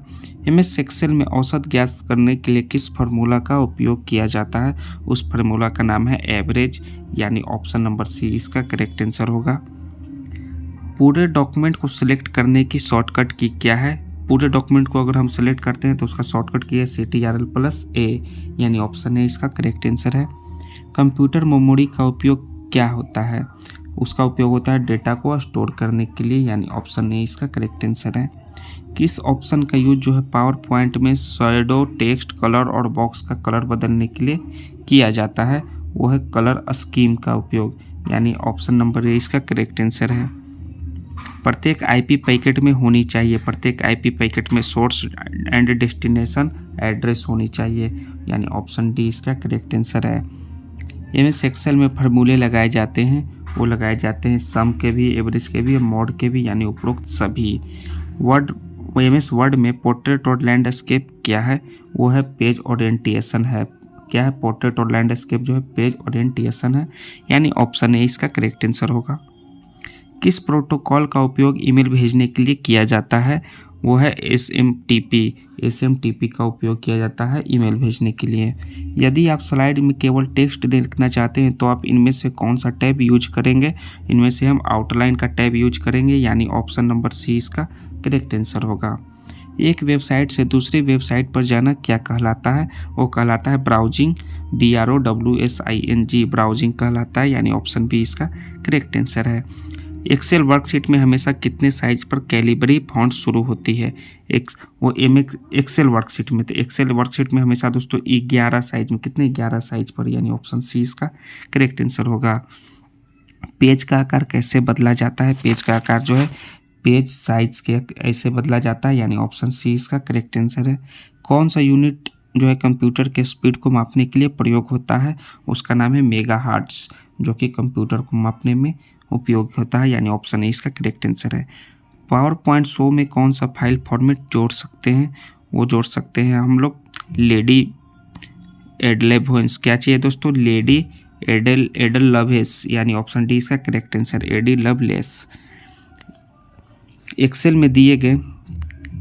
MS एक्सेल में औसत ज्ञात करने के लिए किस फार्मूला का उपयोग किया जाता है? उस फार्मूला का नाम है एवरेज, यानी ऑप्शन नंबर सी इसका करेक्ट आंसर होगा। पूरे डॉक्यूमेंट को सिलेक्ट करने की शॉर्टकट की क्या है? पूरे डॉक्यूमेंट को अगर हम सिलेक्ट करते हैं तो उसका शॉर्टकट की है CTRL+A, यानी ऑप्शन ए इसका करेक्ट आंसर है। कंप्यूटर मेमोरी का उपयोग क्या होता है? उसका उपयोग होता है डेटा को स्टोर करने के लिए, यानी ऑप्शन ए इसका करेक्ट आंसर है। किस ऑप्शन का यूज जो है पावर पॉइंट में शैडो, टेक्स्ट, कलर और बॉक्स का कलर बदलने के लिए किया जाता है? वो है कलर स्कीम का उपयोग, यानी ऑप्शन नंबर ए इसका करेक्ट आंसर है। प्रत्येक IP पैकेट में होनी चाहिए, प्रत्येक IP पैकेट में सोर्स एंड डेस्टिनेशन एड्रेस होनी चाहिए, यानी ऑप्शन डी इसका करेक्ट आंसर है। MS एक्सेल में फार्मूले लगाए जाते हैं, वो लगाए जाते हैं सम के भी, एवरेज के भी, मॉड के भी, यानी उपरोक्त सभी। वर्ड MS वर्ड में पोर्ट्रेट और लैंडस्केप क्या है, वो है पेज ओरिएंटेशन है। क्या है, पोर्ट्रेट और लैंडस्केप जो है पेज ओरिएंटेशन है, यानी ऑप्शन ए इसका करेक्ट आंसर होगा। किस प्रोटोकॉल का उपयोग ईमेल भेजने के लिए किया जाता है, वो है SMTP। SMTP का उपयोग किया जाता है ईमेल भेजने के लिए। यदि आप स्लाइड में केवल टेक्स्ट देखना चाहते हैं तो आप इनमें से कौन सा टैब यूज करेंगे, इनमें से हम आउटलाइन का टैब यूज करेंगे, यानी ऑप्शन नंबर सी इसका करेक्ट आंसर होगा। एक वेबसाइट से दूसरी वेबसाइट पर जाना क्या कहलाता है, वो कहलाता है ब्राउजिंग। BROWSING ब्राउजिंग कहलाता है, यानी ऑप्शन बी इसका करेक्ट आंसर है। एक्सेल वर्कशीट में हमेशा कितने साइज पर कैलिबरी फॉन्ट शुरू होती है, एक्सेल वर्कशीट में, तो एक्सेल वर्कशीट में हमेशा दोस्तों 11 साइज में, कितने 11 साइज पर, यानी ऑप्शन सी इसका करेक्ट आंसर होगा। पेज का आकार कैसे बदला जाता है, पेज का आकार जो है पेज साइज के ऐसे बदला जाता है, यानी ऑप्शन सी इसका करेक्ट आंसर है। कौन सा यूनिट जो है कंप्यूटर के स्पीड को मापने के लिए प्रयोग होता है, उसका नाम है मेगाहर्ट्ज, जो कि कंप्यूटर को मापने में उपयोग होता है, यानी ऑप्शन ए इसका करेक्ट आंसर है। पावर पॉइंट शो में कौन सा फाइल फॉर्मेट जोड़ सकते हैं, वो जोड़ सकते हैं हम लोग लेडी एडलेवोंस, क्या चाहिए दोस्तों, लेडी एडल लवेस, यानी ऑप्शन डी इसका correct answer Ada Lovelace. Excel में दिए गए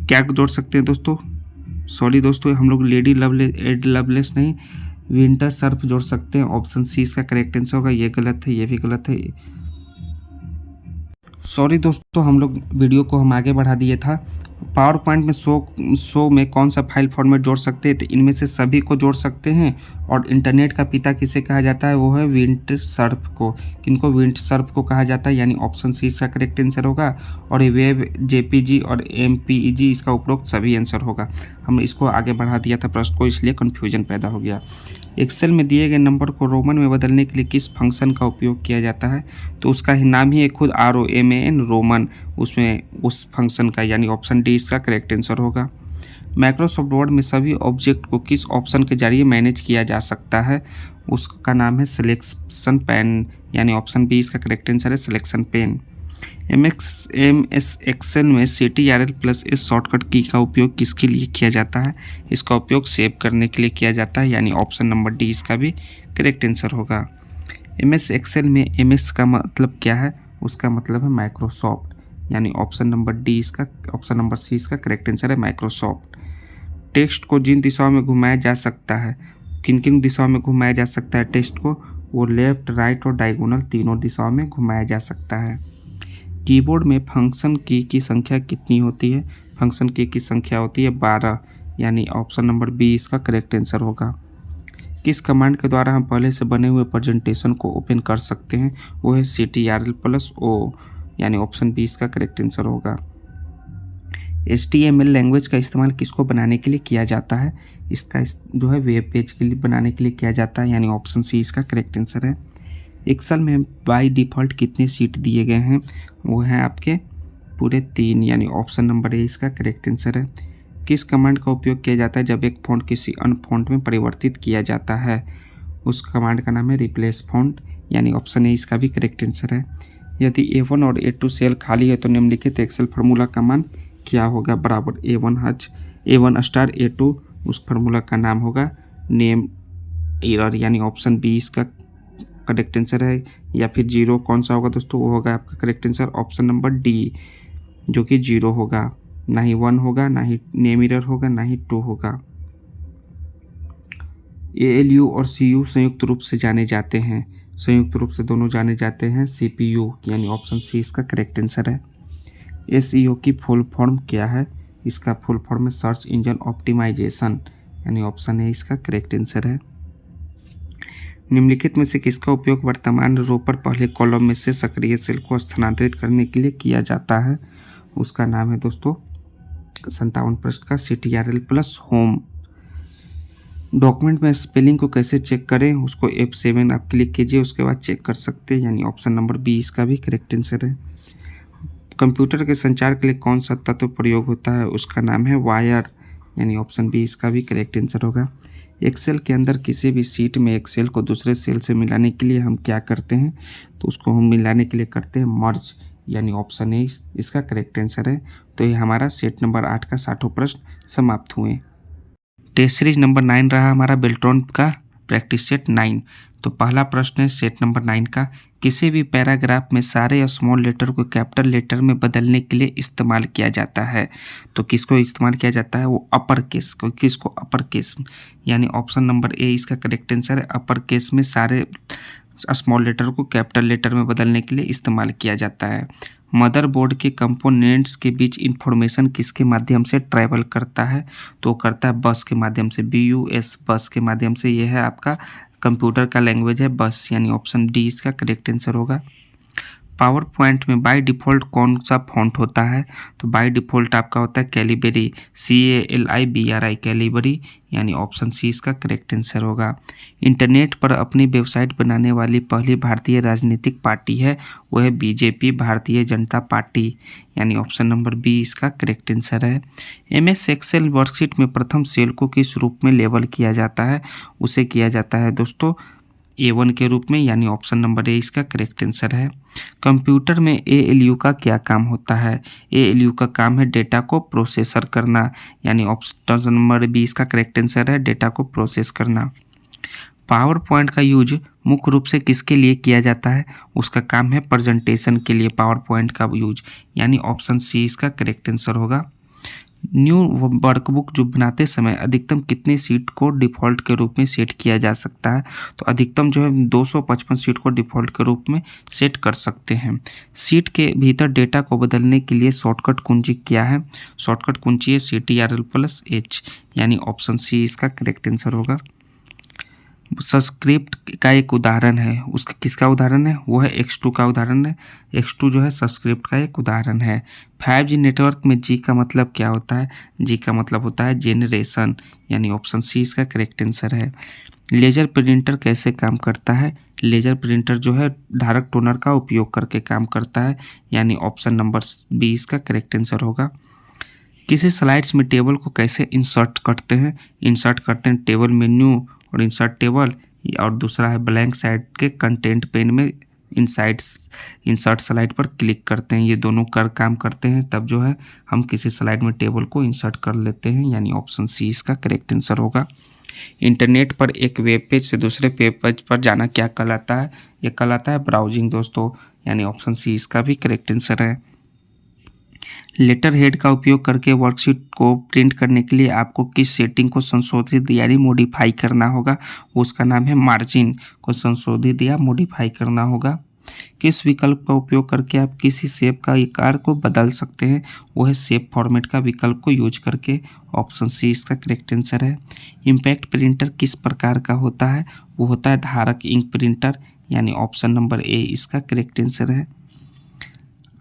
क्या जोड़ सकते हैं दोस्तों, सॉरी दोस्तों, हम लोग लेडी लवलेस नहीं, विंटर सर्फ जोड़ सकते हैं, ऑप्शन सी इसका करेक्ट आंसर होगा। ये गलत है, ये भी गलत है, सॉरी दोस्तों, हम लोग वीडियो को हम आगे बढ़ा दिए था। पावर पॉइंट में शो में कौन सा फाइल फॉर्मेट जोड़ सकते हैं, तो इनमें से सभी को जोड़ सकते हैं। और इंटरनेट का पिता किसे कहा जाता है, वो है विंटर सर्फ को, किनको, विंटर सर्फ को कहा जाता है, यानी ऑप्शन सी इसका करेक्ट आंसर होगा। और वेब JPG और MPEG इसका उपरोक्त सभी आंसर होगा। हम इसको आगे बढ़ा दिया था प्रश्न को, इसलिए कन्फ्यूजन पैदा हो गया। एक्सेल में दिए गए नंबर को रोमन में बदलने के लिए किस फंक्शन का उपयोग किया जाता है, तो उसका ही नाम ही है खुद ROMAN रोमन, उसमें उस फंक्शन का, यानी ऑप्शन डी इसका करेक्ट आंसर होगा। माइक्रोसॉफ्ट वर्ड में सभी ऑब्जेक्ट को किस ऑप्शन के जरिए मैनेज किया जा सकता है, उसका नाम है सिलेक्शन पैन, यानी ऑप्शन बी इसका करेक्ट आंसर है सिलेक्शन पेन। MS एक्सेल में CTRL+S शॉर्टकट की का उपयोग किसके लिए किया जाता है, इसका उपयोग सेव करने के लिए किया जाता है, यानी ऑप्शन नंबर डी इसका भी करेक्ट आंसर होगा। MS एक्सेल में MS का मतलब क्या है, उसका मतलब है माइक्रोसॉफ्ट, यानी ऑप्शन नंबर डी इसका, ऑप्शन नंबर सी इसका करेक्ट आंसर है माइक्रोसॉफ्ट। टेक्स्ट को जिन दिशाओं में घुमाया जा सकता है, किन किन दिशाओं में घुमाया जा सकता है टेक्स्ट को, वो लेफ्ट, राइट और डायगोनल तीनों दिशाओं में घुमाया जा सकता है। कीबोर्ड में फंक्शन की संख्या कितनी होती है, फंक्शन की संख्या होती है 12, यानी ऑप्शन नंबर बी इसका करेक्ट आंसर होगा। किस कमांड के द्वारा हम पहले से बने हुए प्रेजेंटेशन को ओपन कर सकते हैं, वो है CTRL+O, यानी ऑप्शन बी इसका करेक्ट आंसर होगा। HTML लैंग्वेज का इस्तेमाल किसको बनाने के लिए किया जाता है, इसका जो है वेब पेज के लिए बनाने के लिए किया जाता है, यानी ऑप्शन सी इसका करेक्ट आंसर है। एक्सेल में बाय डिफ़ॉल्ट कितने सीट दिए गए हैं, वो हैं आपके पूरे 3, यानी ऑप्शन नंबर ए इसका करेक्ट आंसर है। किस कमांड का उपयोग किया जाता है जब एक फ़ॉन्ट किसी अन्य फ़ॉन्ट में परिवर्तित किया जाता है, उस कमांड का नाम है रिप्लेस फ़ॉन्ट, यानी ऑप्शन ए इसका भी करेक्ट आंसर है। यदि A1 और A2 सेल खाली है तो निम्नलिखित एक्सेल फार्मूला का मान क्या होगा, बराबर A1 स्टार A2, उस फार्मूला का नाम होगा नेम एरर, यानी ऑप्शन बी इसका करेक्ट आंसर है। या फिर 0 कौन सा होगा दोस्तों, वो होगा आपका correct answer option number D, जो कि 0 होगा, ना ही 1 होगा, ना ही नेम एरर होगा, ना ही 2 होगा। ALU और CU संयुक्त रूप से जाने जाते हैं, संयुक्त रूप से दोनों जाने जाते हैं CPU, यानी ऑप्शन सी इसका करेक्ट आंसर है। SEO की फुल फॉर्म क्या है, इसका फुल फॉर्म है सर्च इंजन ऑप्टिमाइजेशन, यानी ऑप्शन ए इसका करेक्ट आंसर है। निम्नलिखित में से किसका उपयोग वर्तमान रो पर पहले कॉलम में से सक्रिय सेल को स्थानांतरित करने के लिए किया जाता है, उसका नाम है दोस्तों 57 पृष्ठ का CTRL+Home। डॉक्यूमेंट में स्पेलिंग को कैसे चेक करें, उसको F7 आप क्लिक कीजिए, उसके बाद चेक कर सकते हैं, यानी ऑप्शन नंबर बी इसका भी करेक्ट आंसर है। कंप्यूटर के संचार के लिए कौन सा तत्व प्रयोग होता है, उसका नाम है वायर, यानी ऑप्शन बी इसका भी करेक्ट आंसर होगा। एक्सेल के अंदर किसी भी सीट में एक सेल को दूसरे सेल से मिलाने के लिए हम क्या करते हैं, तो उसको हम मिलाने के लिए करते हैं मर्ज, यानी ऑप्शन ए इसका करेक्ट आंसर है। तो ये हमारा सेट नंबर 8 का 60 प्रश्न समाप्त हुए। टेस्ट सीरीज नंबर 9 रहा हमारा बेल्ट्रॉन का प्रैक्टिस सेट 9। तो पहला प्रश्न है सेट नंबर 9 का, किसी भी पैराग्राफ में सारे या स्मॉल लेटर को कैपिटल लेटर में बदलने के लिए इस्तेमाल किया जाता है। तो किसको इस्तेमाल किया जाता है? वो अपर केस को। किसको? अपर केस, यानी ऑप्शन नंबर ए इसका करेक्ट आंसर है। अपर केस में सारे स्मॉल लेटर को कैपिटल लेटर में बदलने के लिए इस्तेमाल किया जाता है। मदरबोर्ड के कंपोनेंट्स के बीच इंफॉर्मेशन किसके माध्यम से ट्रैवल करता है? तो करता है बस के माध्यम से, BUS, बस के माध्यम से। यह है आपका कंप्यूटर का लैंग्वेज है बस, यानी ऑप्शन डी इसका करेक्ट आंसर होगा। पावर पॉइंट में बाय डिफ़ॉल्ट कौन सा फॉन्ट होता है? तो बाय डिफ़ॉल्ट आपका होता है कैलिबरी, CALIBRI, कैलिबरी, यानी ऑप्शन सी इसका करेक्ट आंसर होगा। इंटरनेट पर अपनी वेबसाइट बनाने वाली पहली भारतीय राजनीतिक पार्टी है, वो है BJP, भारतीय जनता पार्टी, यानी ऑप्शन नंबर बी इसका करेक्ट आंसर है। MS एक्सेल वर्कशीट में प्रथम सेल को किस रूप में लेबल किया जाता है? उसे किया जाता है दोस्तों A1 के रूप में, यानी ऑप्शन नंबर ए इसका करेक्ट आंसर है। कंप्यूटर में ALU का क्या काम होता है? ALU का काम है डेटा को प्रोसेसर करना, यानी ऑप्शन नंबर बी इसका करेक्ट आंसर है, डेटा को प्रोसेस करना। पावर पॉइंट का यूज मुख्य रूप से किसके लिए किया जाता है? उसका काम है प्रेजेंटेशन के लिए पावर पॉइंट का यूज, यानी ऑप्शन सी इसका करेक्ट आंसर होगा। न्यू वर्कबुक जो बनाते समय अधिकतम कितने सीट को डिफ़ॉल्ट के रूप में सेट किया जा सकता है? तो अधिकतम जो है 255 सीट को डिफ़ॉल्ट के रूप में सेट कर सकते हैं। सीट के भीतर डेटा को बदलने के लिए शॉर्टकट कुंजी क्या है? शॉर्टकट कुंजी है CTRL+H, यानी ऑप्शन सी इसका करेक्ट आंसर होगा। सबस्क्रिप्ट का एक उदाहरण है, उसका किसका उदाहरण है? वो है X2 का उदाहरण है। X2 जो है सबस्क्रिप्ट का एक उदाहरण है। 5G नेटवर्क में G का मतलब क्या होता है? G का मतलब होता है जेनरेशन, यानी ऑप्शन सी इसका करेक्ट आंसर है। लेजर प्रिंटर कैसे काम करता है? लेजर प्रिंटर जो है धारक टोनर का उपयोग करके काम करता है, यानी ऑप्शन नंबर बी इसका करेक्ट आंसर होगा। किसी स्लाइड्स में टेबल को कैसे इंसर्ट करते हैं? इंसर्ट करते हैं टेबल मेन्यू और इंसर्ट टेबल, और दूसरा है ब्लैंक साइड के कंटेंट पेन में इंसर्ट स्लाइड पर क्लिक करते हैं। ये दोनों काम करते हैं, तब जो है हम किसी स्लाइड में टेबल को इंसर्ट कर लेते हैं, यानी ऑप्शन सी इसका करेक्ट आंसर होगा। इंटरनेट पर एक वेब पेज से दूसरे वेब पेज पर जाना क्या कहलाता है? ये कहलाता है ब्राउजिंग दोस्तों, यानी ऑप्शन सी इसका भी करेक्ट आंसर है। लेटर हेड का उपयोग करके वर्कशीट को प्रिंट करने के लिए आपको किस सेटिंग को संशोधित यानी मॉडिफाई करना होगा? उसका नाम है मार्जिन को संशोधित या मॉडिफाई करना होगा। किस विकल्प का उपयोग करके आप किसी शेप का आकार को बदल सकते हैं? वो है शेप फॉर्मेट का विकल्प को यूज करके, ऑप्शन सी इसका करेक्ट आंसर है। इम्पैक्ट प्रिंटर किस प्रकार का होता है? वो होता है धारक इंक प्रिंटर, यानी ऑप्शन नंबर ए इसका करेक्ट आंसर है।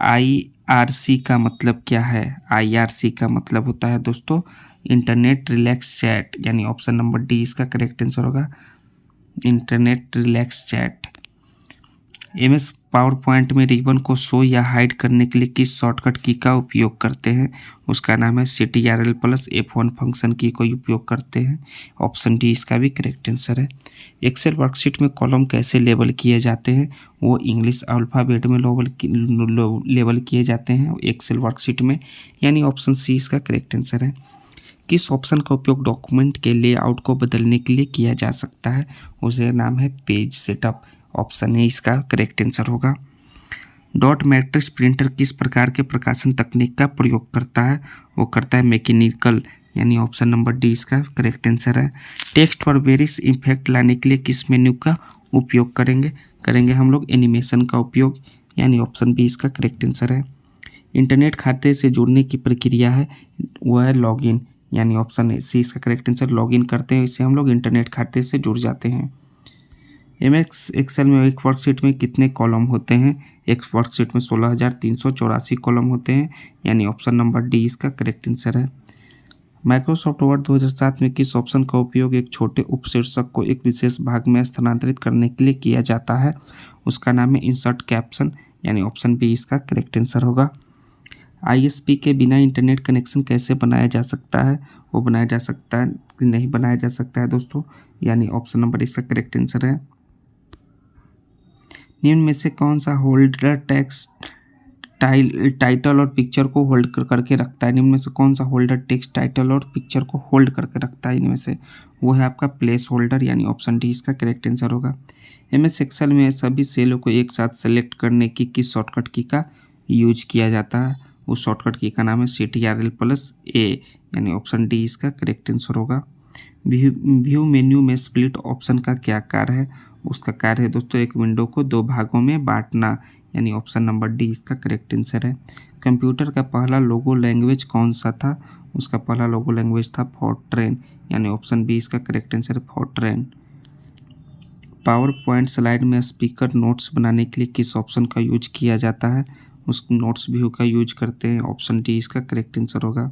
IRC का मतलब क्या है? IRC का मतलब होता है दोस्तों इंटरनेट रिलैक्स चैट, यानी ऑप्शन नंबर डी इसका करेक्ट आंसर होगा, internet relax chat. MS power point में रिबन को शो या हाइड करने के लिए किस शॉर्टकट की का उपयोग करते हैं? उसका नाम है CTRL+F1 फंक्शन की को उपयोग करते हैं, ऑप्शन डी इसका भी करेक्ट आंसर है। एक्सेल वर्कशीट में कॉलम कैसे लेबल किए जाते हैं? वो इंग्लिश अल्फ़ाबेट में लेबल किए जाते हैं एक्सेल वर्कशीट में, यानी ऑप्शन सी इसका करेक्ट आंसर है। किस ऑप्शन का उपयोग डॉक्यूमेंट के लेआउट को बदलने के लिए किया जा सकता है? उसे नाम है पेज सेटअप, ऑप्शन ए इसका करेक्ट आंसर होगा। डॉट मैट्रिक्स प्रिंटर किस प्रकार के प्रकाशन तकनीक का प्रयोग करता है? वो करता है मैकेनिकल, यानी ऑप्शन नंबर डी इसका करेक्ट आंसर है। टेक्स्ट पर वेरियस इफेक्ट लाने के लिए किस मेन्यू का उपयोग करेंगे हम लोग एनिमेशन का उपयोग, यानी ऑप्शन बी इसका करेक्ट आंसर है। इंटरनेट खाते से जुड़ने की प्रक्रिया है वह है लॉगिन, यानी ऑप्शन सी इसका करेक्ट आंसर। लॉगिन करते हैं इससे हम लोग इंटरनेट खाते से जुड़ जाते हैं। MS एक्सेल में एक वर्कशीट में कितने कॉलम होते हैं? एक वर्कशीट में 16,384 कॉलम होते हैं, यानी ऑप्शन नंबर डी इसका करेक्ट आंसर है। माइक्रोसॉफ्ट वर्ड 2007 में किस ऑप्शन का उपयोग एक छोटे उपशीर्षक को एक विशेष भाग में स्थानांतरित करने के लिए किया जाता है? उसका नाम है इंसर्ट कैप्शन, यानी ऑप्शन बी इसका करेक्ट आंसर होगा। ISP के बिना इंटरनेट कनेक्शन कैसे बनाया जा सकता है? वो बनाया जा सकता है नहीं बनाया जा सकता है दोस्तों, यानी ऑप्शन नंबर इसका करेक्ट आंसर है। निम्न में से कौन सा होल्डर टेक्स्ट टाइटल और पिक्चर को होल्ड करके रखता है। इनमें से कौन सा होल्डर टेक्स्ट, टाइटल और पिक्चर को होल्ड करके रखता है इनमें से? वो है आपका प्लेस होल्डर, यानी ऑप्शन डी इसका करेक्ट आंसर होगा। एमएस एक्सेल में सभी सेलों को एक साथ सेलेक्ट करने की किस शॉर्टकट की का यूज किया जाता है? उस शॉर्टकट की का नाम है CTRL+A, यानी ऑप्शन डी इसका करेक्ट आंसर होगा। व्यू मेन्यू में स्प्लिट ऑप्शन का क्या कार्य है? उसका कार्य है दोस्तों एक विंडो को दो भागों में बांटना, यानी ऑप्शन नंबर डी इसका करेक्ट आंसर है। कंप्यूटर का पहला लोगो लैंग्वेज कौन सा था? उसका पहला लोगो लैंग्वेज था फॉर्ट्रेन, यानी ऑप्शन बी इसका करेक्ट आंसर है फॉर्ट्रेन। पावर पॉइंट स्लाइड में स्पीकर नोट्स बनाने के लिए किस ऑप्शन का यूज किया जाता है? उस नोट्स व्यू का यूज करते हैं, ऑप्शन डी इसका करेक्ट आंसर होगा।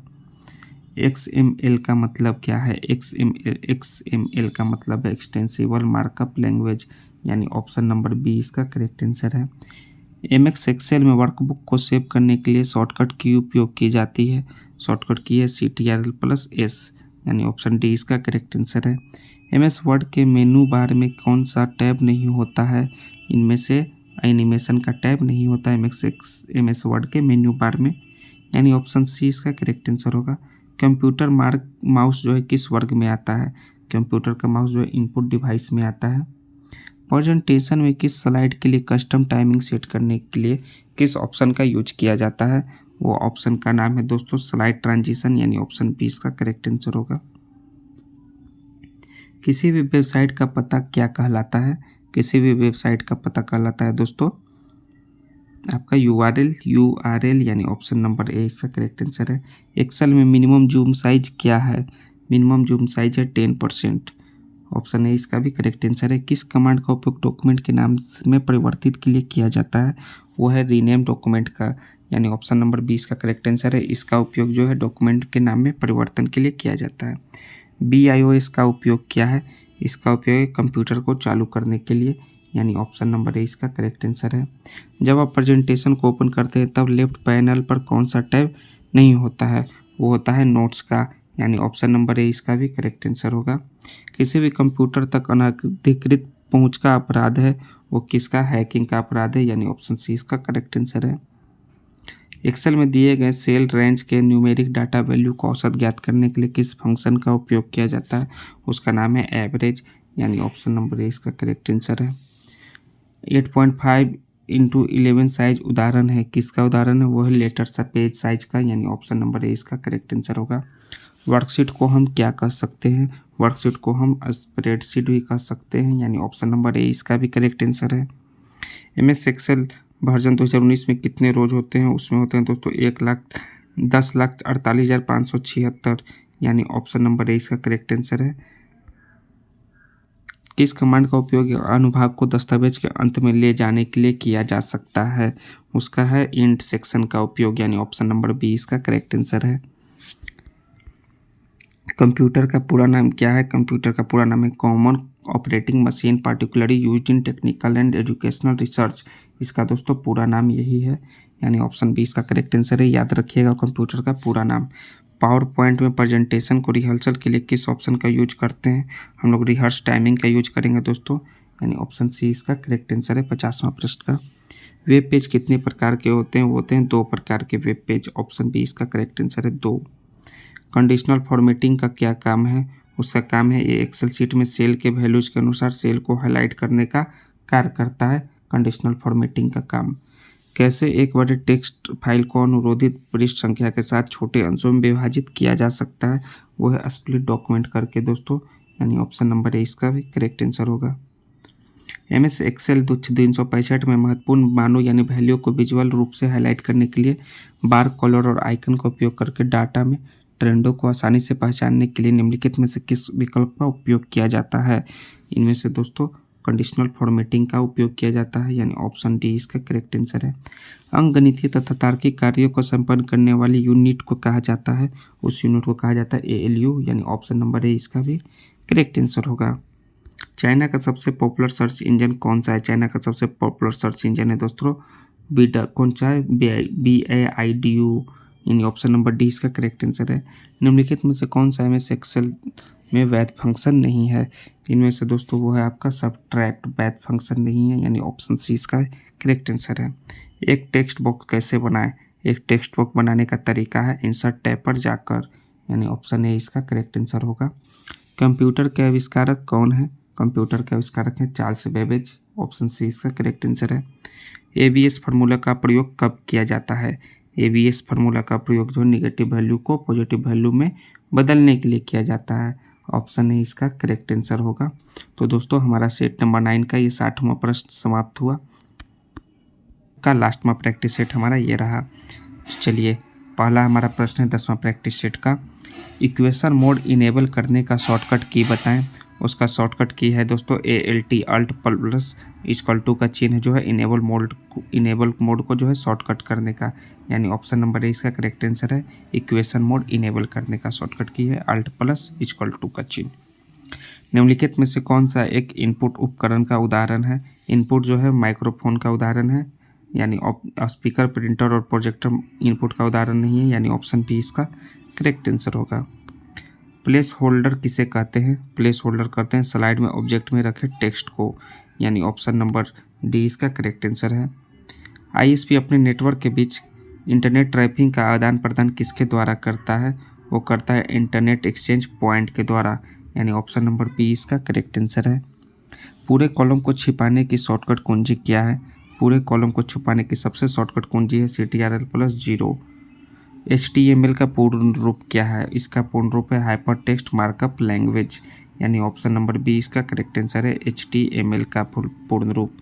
XML का मतलब क्या है? XML का मतलब है एक्सटेंसिबल मार्कअप लैंग्वेज, यानी ऑप्शन नंबर बी इसका करेक्ट आंसर है। MX एक्सेल में वर्कबुक को सेव करने के लिए शॉर्टकट की उपयोग की जाती है। शॉर्टकट की है CTRL+S, यानी ऑप्शन डी इसका करेक्ट आंसर है। MS वर्ड के मेनू बार में कौन सा टैब नहीं होता है? इनमें से एनिमेशन का टैब नहीं होता है MS वर्ड के मेन्यू बार में, यानी ऑप्शन सी इसका करेक्ट आंसर होगा। कंप्यूटर माउस जो है किस वर्ग में आता है? कंप्यूटर का माउस जो है इनपुट डिवाइस में आता है। प्रेजेंटेशन में किस स्लाइड के लिए कस्टम टाइमिंग सेट करने के लिए किस ऑप्शन का यूज किया जाता है? वो ऑप्शन का नाम है दोस्तों स्लाइड ट्रांजिशन, यानी ऑप्शन बी इसका करेक्ट आंसर होगा। किसी भी वेबसाइट का पता क्या कहलाता है? किसी भी वेबसाइट का पता कहलाता है दोस्तों आपका URL, यानी ऑप्शन नंबर ए इसका करेक्ट आंसर है। एक्सेल में मिनिमम जूम साइज क्या है? मिनिमम जूम साइज है 10%, ऑप्शन ए इसका भी करेक्ट आंसर है। किस कमांड का उपयोग डॉक्यूमेंट के नाम में परिवर्तित के लिए किया जाता है? वो है रीनेम डॉक्यूमेंट का, यानी ऑप्शन नंबर बी इसका करेक्ट आंसर है। इसका उपयोग जो है डॉक्यूमेंट के नाम में परिवर्तन के लिए किया जाता है। BIOS का उपयोग क्या है? इसका उपयोग कंप्यूटर को चालू करने के लिए, यानी ऑप्शन नंबर ए इसका करेक्ट आंसर है। जब आप प्रेजेंटेशन को ओपन करते हैं तब लेफ्ट पैनल पर कौन सा टैब नहीं होता है? वो होता है नोट्स का, यानी ऑप्शन नंबर ए इसका भी करेक्ट आंसर होगा। किसी भी कंप्यूटर तक अनधिकृत पहुंच का अपराध है, वो किसका? हैकिंग का अपराध है, यानी ऑप्शन सी इसका करेक्ट आंसर है। एक्सेल में दिए गए सेल रेंज के न्यूमेरिक डाटा वैल्यू को औसत ज्ञात करने के लिए किस फंक्शन का उपयोग किया जाता है? उसका नाम है एवरेज, यानी ऑप्शन नंबर ए इसका करेक्ट आंसर है। 8.5x11 साइज उदाहरण है, किसका उदाहरण है? वो है लेटर सा पेज साइज का, यानी ऑप्शन नंबर ए इसका करेक्ट आंसर होगा। वर्कशीट को हम क्या कह सकते हैं? वर्कशीट को हम स्प्रेडशीट भी कह सकते हैं, यानी ऑप्शन नंबर ए इसका भी करेक्ट आंसर है। MS एक्सेल वर्जन 2019 में कितने रोज होते हैं? उसमें होते हैं दोस्तों 1,10,48,576, यानी ऑप्शन नंबर ए इसका करेक्ट आंसर है। किस कमांड का उपयोग अनुभाग को दस्तावेज के अंत में ले जाने के लिए किया जा सकता है? उसका है इंट सेक्शन का उपयोग, यानी ऑप्शन नंबर बी इसका करेक्ट आंसर है। कंप्यूटर का पूरा नाम क्या है? कंप्यूटर का पूरा नाम है common operating machine particularly used in technical and educational research. इसका दोस्तों पूरा नाम यही है, यानी ऑप्शन बी इसका करेक्ट आंसर है। याद रखिएगा कंप्यूटर का पूरा नाम। पावर पॉइंट में प्रेजेंटेशन को रिहर्सल के लिए किस ऑप्शन का यूज करते हैं? हम लोग रिहर्स टाइमिंग का यूज करेंगे दोस्तों, यानी ऑप्शन सी इसका करेक्ट आंसर है 50वां प्रश्न का। वेब पेज कितने प्रकार के होते हैं? वो होते हैं 2 प्रकार के वेब पेज, ऑप्शन बी इसका करेक्ट आंसर है 2। कंडीशनल फॉर्मेटिंग का क्या काम है? उसका काम है ये एक्सेल शीट में सेल के वैल्यूज के अनुसार सेल को हाईलाइट करने का कार्य करता है, कंडीशनल फॉर्मेटिंग का काम। कैसे एक बड़े टेक्स्ट फाइल को अनुरोधित पृष्ठ संख्या के साथ छोटे अंशों में विभाजित किया जा सकता है? वो है स्प्लिट डॉक्यूमेंट करके दोस्तों, यानी ऑप्शन नंबर ए इसका भी करेक्ट आंसर होगा। MS एक्सेल 365 में महत्वपूर्ण मानों यानी वैल्यू को विजुअल रूप से हाईलाइट करने के लिए बार कलर और आइकन का उपयोग करके डाटा में ट्रेंडों को आसानी से पहचानने के लिए निम्नलिखित में से किस विकल्प का उपयोग किया जाता है? इनमें से दोस्तों कंडीशनल फॉर्मेटिंग का उपयोग किया जाता है, यानी ऑप्शन डी इसका करेक्ट आंसर है। अंकगणितीय तथा तार्किक कार्यों को संपन्न करने वाली यूनिट को कहा जाता है, उस यूनिट को कहा जाता है ALU, यानी ऑप्शन नंबर ए इसका भी करेक्ट आंसर होगा। चाइना का सबसे पॉपुलर सर्च इंजन कौन सा है? चाइना का सबसे पॉपुलर सर्च इंजन है दोस्तों कौन सा है? BAIDU, यानी ऑप्शन नंबर डी इसका करेक्ट आंसर है। निम्नलिखित में से कौन सा MS एक्सेल में वैध फंक्शन नहीं है? इनमें से दोस्तों वो है आपका सबट्रैक्ट, वैध फंक्शन नहीं है, यानी ऑप्शन सी इसका करेक्ट आंसर है। एक टेक्स्ट बुक कैसे बनाएं? एक टेक्स्ट बुक बनाने का तरीका है इंसर्ट टैब पर जाकर, यानी ऑप्शन ए इसका करेक्ट आंसर होगा। कंप्यूटर के आविष्कारक कौन है? कंप्यूटर के आविष्कारक हैं चार्ल्स बेबेज, ऑप्शन सी इसका करेक्ट आंसर है। एबीएस फार्मूला का प्रयोग कब किया जाता है? एबीएस फार्मूला का प्रयोग जो निगेटिव वैल्यू को पॉजिटिव वैल्यू में बदलने के लिए किया जाता है, ऑप्शन ए इसका करेक्ट आंसर होगा। तो दोस्तों हमारा सेट नंबर 9 का ये 60वां प्रश्न समाप्त हुआ। का लास्टवां प्रैक्टिस सेट हमारा ये रहा। चलिए पहला हमारा प्रश्न है 10वां प्रैक्टिस सेट का, इक्वेशन मोड इनेबल करने का शॉर्टकट की बताएं। उसका शॉर्टकट की है दोस्तों ALT Alt plus equal to का चिन्ह जो है इनेबल मोड को जो है शॉर्टकट करने का, यानी ऑप्शन नंबर ए इसका करेक्ट आंसर है। इक्वेशन मोड इनेबल करने का शॉर्टकट की है अल्ट प्लस इक्वल टू का चिन्ह। निम्नलिखित में से कौन सा एक इनपुट उपकरण का उदाहरण है? इनपुट जो है माइक्रोफोन का उदाहरण है, यानी स्पीकर, प्रिंटर और प्रोजेक्टर इनपुट का उदाहरण नहीं है, यानी ऑप्शन बी इसका करेक्ट आंसर होगा। प्लेस होल्डर किसे कहते हैं? प्लेस होल्डर कहते हैं स्लाइड में ऑब्जेक्ट में रखे टेक्स्ट को, यानी ऑप्शन नंबर डी इसका करेक्ट आंसर है। आईएसपी अपने नेटवर्क के बीच इंटरनेट ट्रैफिक का आदान प्रदान किसके द्वारा करता है? वो करता है इंटरनेट एक्सचेंज पॉइंट के द्वारा, यानी ऑप्शन नंबर बी इसका करेक्ट आंसर है। पूरे कॉलम को छिपाने की शॉर्टकट कुंजी क्या है? पूरे कॉलम को छुपाने की सबसे शॉर्टकट कुंजी है CTRL+0। HTML का पूर्ण रूप क्या है? इसका पूर्ण रूप है हाइपर टेक्स्ट मार्कअप लैंग्वेज, यानी ऑप्शन नंबर बी इसका करेक्ट आंसर है HTML का पूर्ण रूप।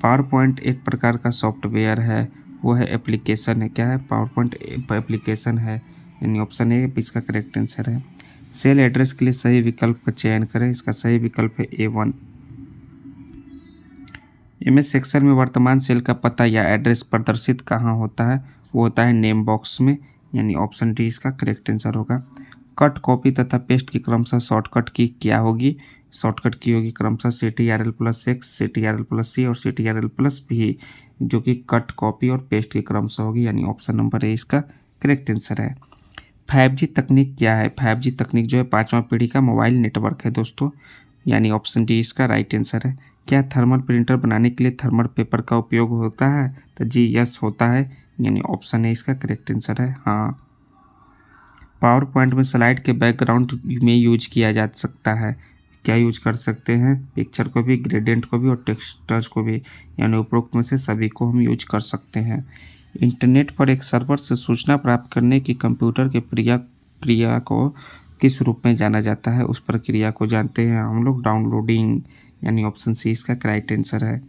पावर पॉइंट एक प्रकार का सॉफ्टवेयर है, वो है एप्लीकेशन है, क्या है? पावर पॉइंट एप्लीकेशन है, यानी ऑप्शन ए इसका करेक्ट आंसर है। सेल एड्रेस के लिए सही विकल्प का चयन करें। इसका सही विकल्प है A1। MS एक्सेल में वर्तमान सेल का पता या एड्रेस प्रदर्शित कहाँ होता है? वो होता है नेम बॉक्स में, यानी ऑप्शन डी इसका करेक्ट आंसर होगा। कट, कॉपी तथा पेस्ट की क्रमशः शॉर्टकट की क्या होगी? शॉर्टकट की होगी क्रमशः CTRL+X, CTRL+C और CTRL+V, जो कि कट, कॉपी और पेस्ट की क्रमशः होगी, यानी ऑप्शन नंबर ए इसका करेक्ट आंसर है। 5G तकनीक क्या है? 5G तकनीक जो है 5वां पीढ़ी का मोबाइल नेटवर्क है दोस्तों, यानी ऑप्शन डी इसका राइट आंसर है। क्या थर्मल प्रिंटर बनाने के लिए थर्मल पेपर का उपयोग होता है? तो जी यस होता है, यानी ऑप्शन ए इसका करेक्ट आंसर है हाँ। पावर पॉइंट में स्लाइड के बैकग्राउंड में यूज किया जा सकता है, क्या यूज कर सकते हैं? पिक्चर को भी, ग्रेडियंट को भी और टेक्सचर्स को भी, यानी उपरोक्त में से सभी को हम यूज कर सकते हैं। इंटरनेट पर एक सर्वर से सूचना प्राप्त करने की कंप्यूटर के क्रिया को किस रूप में जाना जाता है? उस प्रक्रिया को जानते हैं हम लोग डाउनलोडिंग, यानी ऑप्शन सी इसका करेक्ट आंसर है।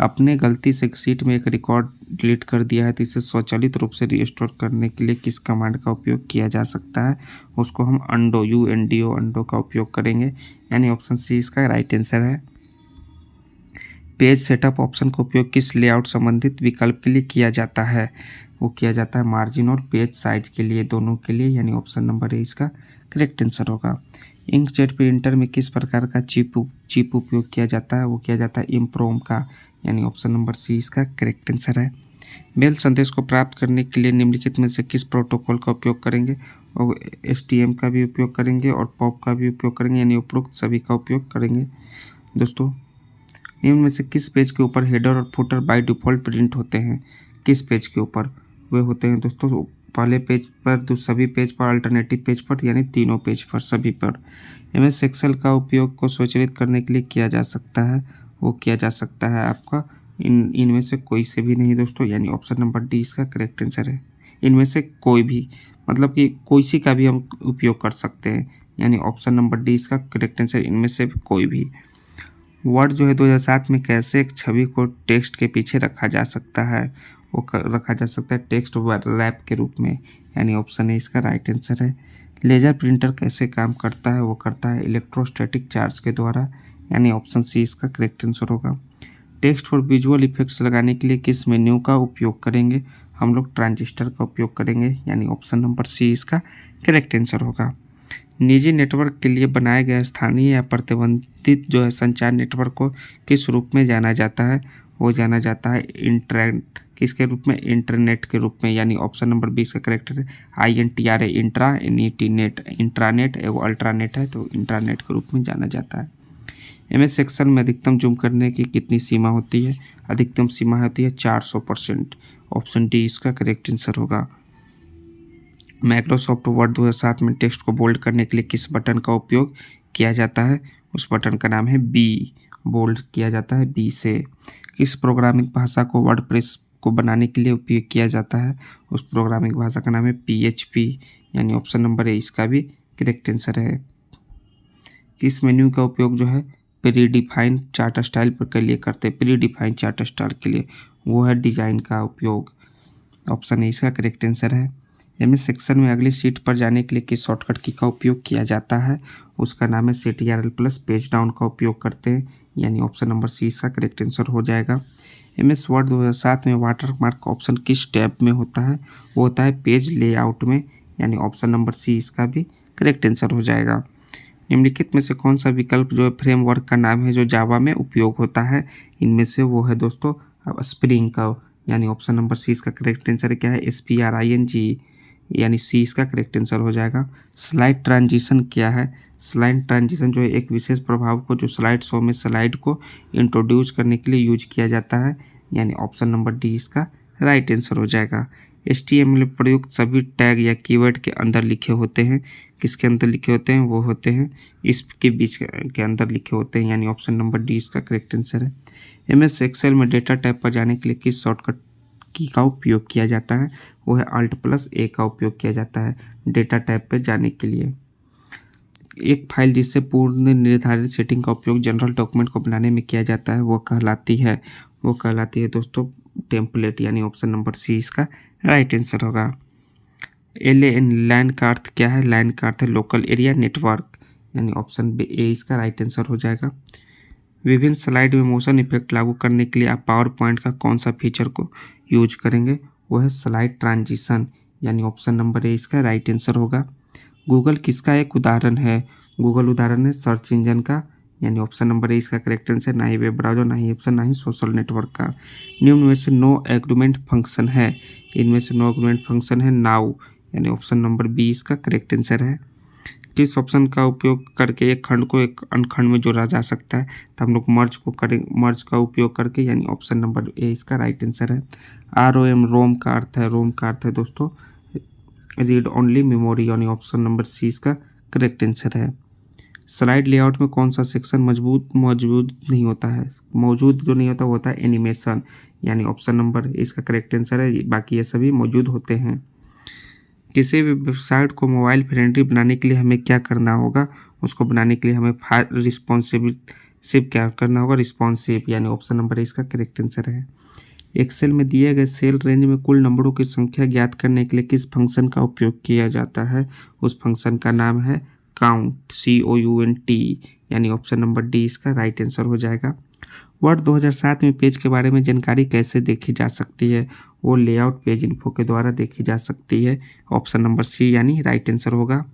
अपने गलती से सीट में एक रिकॉर्ड डिलीट कर दिया है तो इसे स्वचालित रूप से रिस्टोर करने के लिए किस कमांड का उपयोग किया जा सकता है? उसको हम अंडो, UNDO का उपयोग करेंगे, यानी ऑप्शन सी इसका राइट आंसर है। पेज सेटअप ऑप्शन का उपयोग किस लेआउट संबंधित विकल्प के लिए किया जाता है? वो किया जाता है मार्जिन और पेज साइज के लिए, दोनों के लिए, यानी ऑप्शन नंबर ए इसका करेक्ट आंसर होगा। इंकजेट प्रिंटर में किस प्रकार का चिप उपयोग किया जाता है? वो किया जाता है इम्प्रोम का, यानी ऑप्शन नंबर सी इसका करेक्ट आंसर है। मेल संदेश को प्राप्त करने के लिए निम्नलिखित में से किस प्रोटोकॉल का उपयोग करेंगे? और STM का भी उपयोग करेंगे और POP का भी उपयोग करेंगे, यानी उपरोक्त सभी का उपयोग करेंगे। दोस्तों निम्न में से किस पेज के ऊपर हेडर और फुटर बाय डिफ़ॉल्ट प्रिंट होते हैं? किस पेज के ऊपर? वे होते हैं दोस्तों पहले पेज पर, सभी पेज पर, अल्टरनेटिव पेज पर, यानी तीनों पेज पर, सभी पर। MS एक्सेल का उपयोग को स्वचालित करने के लिए किया जा सकता है, वो किया जा सकता है आपका इनमें से कोई से भी नहीं दोस्तों, यानी ऑप्शन नंबर डी इसका करेक्ट आंसर है। इनमें से कोई भी, मतलब कि कोई सी का भी हम उपयोग कर सकते हैं, यानी ऑप्शन नंबर डी इसका करेक्ट आंसर, इनमें से कोई भी। वर्ड जो है 2007 में कैसे एक छवि को टेक्स्ट के पीछे रखा जा सकता है? वो रखा जा सकता है टेक्स्ट रैप के रूप में, यानी ऑप्शन ए इसका राइट आंसर है। लेजर प्रिंटर कैसे काम करता है? वो करता है इलेक्ट्रोस्टैटिक चार्ज के द्वारा, यानी ऑप्शन सी इसका करेक्ट आंसर होगा। टेक्स्ट और विजुअल इफेक्ट्स लगाने के लिए किस मेन्यू का उपयोग करेंगे? हम लोग ट्रांजिस्टर का उपयोग करेंगे, यानी ऑप्शन नंबर सी इसका करेक्ट आंसर होगा। निजी नेटवर्क के लिए बनाए गए स्थानीय या प्रतिबंधित जो है संचार नेटवर्क को किस रूप में जाना जाता है? वो जाना जाता है किसके रूप में? इंटरनेट के रूप में, यानी ऑप्शन नंबर 20 का करेक्ट है INTRA, इंट्रानेट, एवं अल्ट्रानेट है तो इंटरनेट के रूप में जाना जाता है। MS एक्सेल में अधिकतम जूम करने की कितनी सीमा होती है? अधिकतम सीमा होती है 400%। ऑप्शन डी इसका करेक्ट आंसर होगा। माइक्रोसॉफ्ट वर्ड 2007 में टेक्स्ट को बोल्ड करने के लिए किस बटन का उपयोग किया जाता है? उस बटन का नाम है बी। बोल्ड किया जाता है बी से। किस प्रोग्रामिंग भाषा को वर्डप्रेस को बनाने के लिए उपयोग किया जाता है? उस प्रोग्रामिंग भाषा का नाम है PHP, यानी ऑप्शन नंबर ए इसका भी करेक्ट आंसर है। किस मेन्यू का उपयोग जो है प्री-डिफाइंड चार्ट स्टाइल पर के लिए करते हैं? प्री-डिफाइंड चार्ट स्टाइल के लिए वो है डिजाइन का उपयोग। ऑप्शन ए इसका करेक्ट आंसर है। MS सेक्शन में अगली सीट पर जाने के लिए किस शॉर्टकट की का उपयोग किया जाता है? उसका नाम है CTRL+ पेज डाउन का उपयोग करते हैं, यानी ऑप्शन नंबर सी इसका करेक्ट आंसर हो जाएगा। MS वर्ड 2007 में वाटरमार्क का ऑप्शन किस टैब में होता है? वो होता है पेज लेआउट में, यानी ऑप्शन नंबर सी इसका भी करेक्ट आंसर हो जाएगा। निम्नलिखित में से कौन सा विकल्प जो है फ्रेमवर्क का नाम है जो जावा में उपयोग होता है? इनमें से वो है दोस्तों स्प्रिंग का, यानी ऑप्शन नंबर सी इसका करेक्ट आंसर क्या है? SPRING, यानी सी इसका करेक्ट आंसर हो जाएगा। स्लाइड ट्रांजिशन क्या है? स्लाइड ट्रांजिशन जो है एक विशेष प्रभाव को जो स्लाइड शो में स्लाइड को इंट्रोड्यूस करने के लिए यूज किया जाता है, यानी ऑप्शन नंबर डी इसका राइट आंसर हो जाएगा। HTML में प्रयुक्त सभी टैग या कीवर्ड के अंदर लिखे होते हैं। किसके अंदर लिखे होते हैं? वो होते हैं इसके बीच के अंदर लिखे होते हैं, यानी ऑप्शन नंबर डी इसका करेक्ट आंसर है। MS एक्सेल में डेटा टैब पर जाने के लिए किस शॉर्टकट की का उपयोग किया जाता है? वो है Alt+A का उपयोग किया जाता है डेटा टैब पर जाने के लिए। एक फाइल जिससे पूर्ण निर्धारित सेटिंग का उपयोग जनरल डॉक्यूमेंट को बनाने में किया जाता है वो कहलाती है दोस्तों टेम्पलेट, यानी ऑप्शन नंबर सी इसका राइट आंसर होगा। LAN लैन का अर्थ क्या है? लैन का अर्थ है लोकल एरिया नेटवर्क, यानी ऑप्शन ए इसका राइट आंसर हो जाएगा। विभिन्न स्लाइड में मोशन इफेक्ट लागू करने के लिए आप पावर पॉइंट का कौन सा फीचर को यूज करेंगे? वो है स्लाइड ट्रांजिशन, यानी ऑप्शन नंबर ए इसका राइट आंसर होगा। गूगल किसका एक उदाहरण है? गूगल उदाहरण है सर्च इंजन का, यानी ऑप्शन नंबर ए इसका करेक्ट आंसर। ना ही वेब ब्राउजर, ना ही ऑप्शन, ना ही सोशल नेटवर्क का। निम्न में से नो एग्रीमेंट फंक्शन है। इनमें से नो एग्रीमेंट फंक्शन है नाउ, यानी ऑप्शन नंबर बी इसका करेक्ट आंसर है। किस ऑप्शन का उपयोग करके एक खंड को एक अन्य खंड में जोड़ा जा सकता है? तो हम लोग मर्ज का उपयोग करके, यानी ऑप्शन नंबर ए इसका राइट आंसर है। रोम का अर्थ है दोस्तों रीड ओनली मेमोरी, यानी ऑप्शन नंबर सी इसका करेक्ट आंसर है। स्लाइड लेआउट में कौन सा सेक्शन मौजूद नहीं होता है? मौजूद जो नहीं होता वो होता है एनिमेशन, यानी ऑप्शन नंबर इसका करेक्ट आंसर है। बाकी ये सभी मौजूद होते हैं। किसी भी वेबसाइट को मोबाइल फ्रेंडली बनाने के लिए हमें क्या करना होगा? उसको बनाने के लिए हमें रिस्पॉन्सिव क्या करना होगा? रिस्पॉन्सिव, यानी ऑप्शन नंबर इसका करेक्ट आंसर है। एक्सेल में दिए गए सेल रेंज में कुल नंबरों की संख्या ज्ञात करने के लिए किस फंक्शन का उपयोग किया जाता है? उस फंक्शन का नाम है काउंट, COUNT, यानी ऑप्शन नंबर डी इसका राइट आंसर हो जाएगा। वर्ड 2007 में पेज के बारे में जानकारी कैसे देखी जा सकती है? वो लेआउट पेज इन्फो के द्वारा देखी जा सकती है, ऑप्शन नंबर सी यानी राइट आंसर होगा।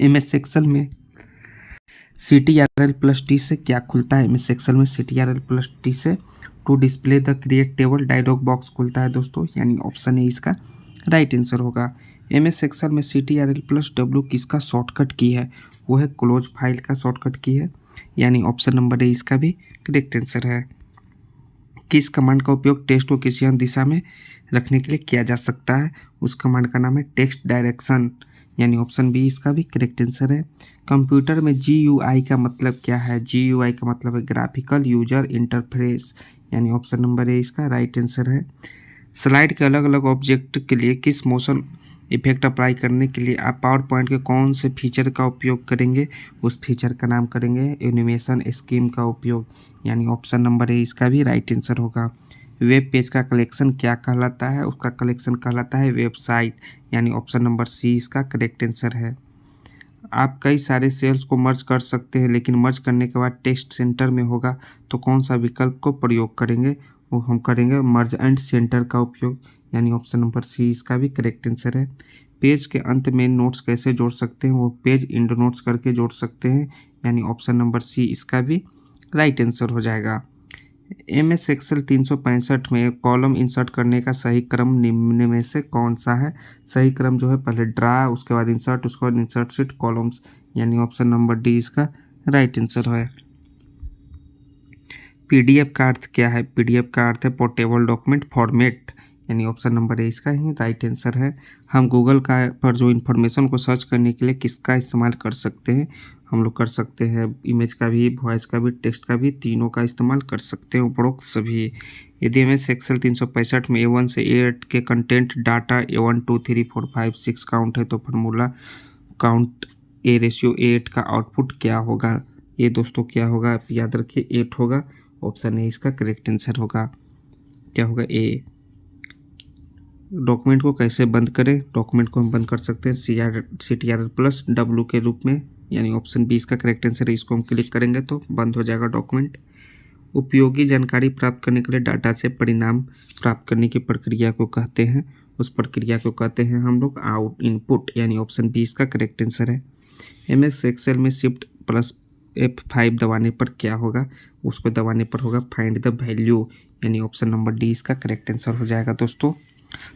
MS एक्सेल में CTRL+T से क्या खुलता है? MS एक्सेल में CTRL+T से to display the create table dialog box खुलता है दोस्तों, यानी ऑप्शन ए इसका राइट आंसर होगा। MS एक्सेल में CTRL+W किसका शॉर्टकट की है? वो है क्लोज फाइल का शॉर्टकट की है, यानी ऑप्शन नंबर ए इसका भी करेक्ट आंसर है। किस कमांड का उपयोग टेक्स्ट को किसी अन्य दिशा में रखने के लिए किया जा सकता है? उस कमांड का नाम है टेक्स्ट डायरेक्शन, यानी ऑप्शन बी इसका भी करेक्ट आंसर है। कंप्यूटर में GUI का मतलब क्या है? GUI का मतलब है ग्राफिकल यूजर इंटरफेस, यानी ऑप्शन नंबर ए इसका राइट आंसर है। स्लाइड के अलग अलग ऑब्जेक्ट के लिए किस मोशन इफेक्ट अप्लाई करने के लिए आप पावर पॉइंट के कौन से फीचर का उपयोग करेंगे? उस फीचर का नाम करेंगे एनिमेशन स्कीम का उपयोग, यानी ऑप्शन नंबर ए इसका भी राइट आंसर होगा। वेब पेज का कलेक्शन क्या कहलाता है? उसका कलेक्शन कहलाता है वेबसाइट, यानी ऑप्शन नंबर सी इसका करेक्ट आंसर है। आप कई सारे सेल्स को मर्ज कर सकते हैं, लेकिन मर्ज करने के बाद टेक्स्ट सेंटर में होगा तो कौन सा विकल्प को प्रयोग करेंगे? वो हम करेंगे मर्ज एंड सेंटर का उपयोग, यानी ऑप्शन नंबर सी इसका भी करेक्ट आंसर है। पेज के अंत में नोट्स कैसे जोड़ सकते हैं? वो पेज इंड नोट्स करके जोड़ सकते हैं, यानी ऑप्शन नंबर सी इसका भी राइट आंसर हो जाएगा। MS एक्सेल 365 में कॉलम इंसर्ट करने का सही क्रम निम्न में से कौन सा है? सही क्रम जो है पहले ड्रा, उसके बाद इंसर्ट, उसके बाद इंसर्ट शीट कॉलम्स, यानी ऑप्शन नंबर डी इसका राइट आंसर है। पीडीएफ का अर्थ क्या है? पीडीएफ का अर्थ है पोर्टेबल डॉक्यूमेंट फॉर्मेट, यानी ऑप्शन नंबर ए इसका ही राइट आंसर है। हम गूगल का पर जो इन्फॉर्मेशन को सर्च करने के लिए किसका इस्तेमाल कर सकते हैं? हम लोग कर सकते हैं इमेज का भी, वॉइस का भी, टेक्स्ट का भी, तीनों का इस्तेमाल कर सकते हैं उपरोक्त सभी। यदि हमें सेक्शन 365 में A1 से A8 के कंटेंट डाटा A1 2 3 4 5 6 काउंट है तो फार्मूला काउंट A/8 का आउटपुट क्या होगा? ये दोस्तों क्या होगा? आप याद रखिए 8 होगा। ऑप्शन ए इसका करेक्ट आंसर होगा। क्या होगा? ए। डॉक्यूमेंट को कैसे बंद करें? डॉक्यूमेंट को हम बंद कर सकते हैं CTRL+W के रूप में, यानी ऑप्शन बी इसका करेक्ट आंसर है। इसको हम क्लिक करेंगे तो बंद हो जाएगा डॉक्यूमेंट। उपयोगी जानकारी प्राप्त करने के लिए डाटा से परिणाम प्राप्त करने की प्रक्रिया को कहते हैं, उस प्रक्रिया को कहते हैं हम लोग आउट इनपुट, यानी ऑप्शन बी इसका करेक्ट आंसर है। MS एक्सेल में Shift+F5 दबाने पर क्या होगा? उसको दबाने पर होगा फाइंड द वैल्यू, यानी ऑप्शन नंबर डी इसका करेक्ट आंसर हो जाएगा दोस्तों।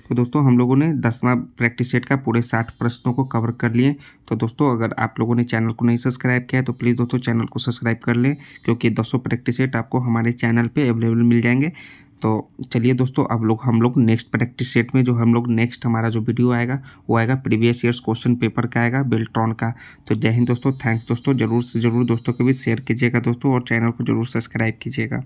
तो दोस्तों हम लोगों ने 10वां प्रैक्टिस सेट का पूरे 60 प्रश्नों को कवर कर लिए। तो दोस्तों अगर आप लोगों ने चैनल को नहीं सब्सक्राइब किया है तो प्लीज़ दोस्तों चैनल को सब्सक्राइब कर लें, क्योंकि 10 प्रैक्टिस सेट आपको हमारे चैनल पे अवेलेबल मिल जाएंगे। तो चलिए दोस्तों अब हम लोग नेक्स्ट प्रैक्टिस सेट में जो हम लोग नेक्स्ट हमारा जो वीडियो आएगा वो आएगा प्रीवियस ईयर्स क्वेश्चन पेपर का आएगा, बेल्ट्रॉन का। तो जय हिंद दोस्तों, थैंक्स दोस्तों, जरूर से जरूर दोस्तों के बीच शेयर कीजिएगा दोस्तों, और चैनल को जरूर सब्सक्राइब कीजिएगा।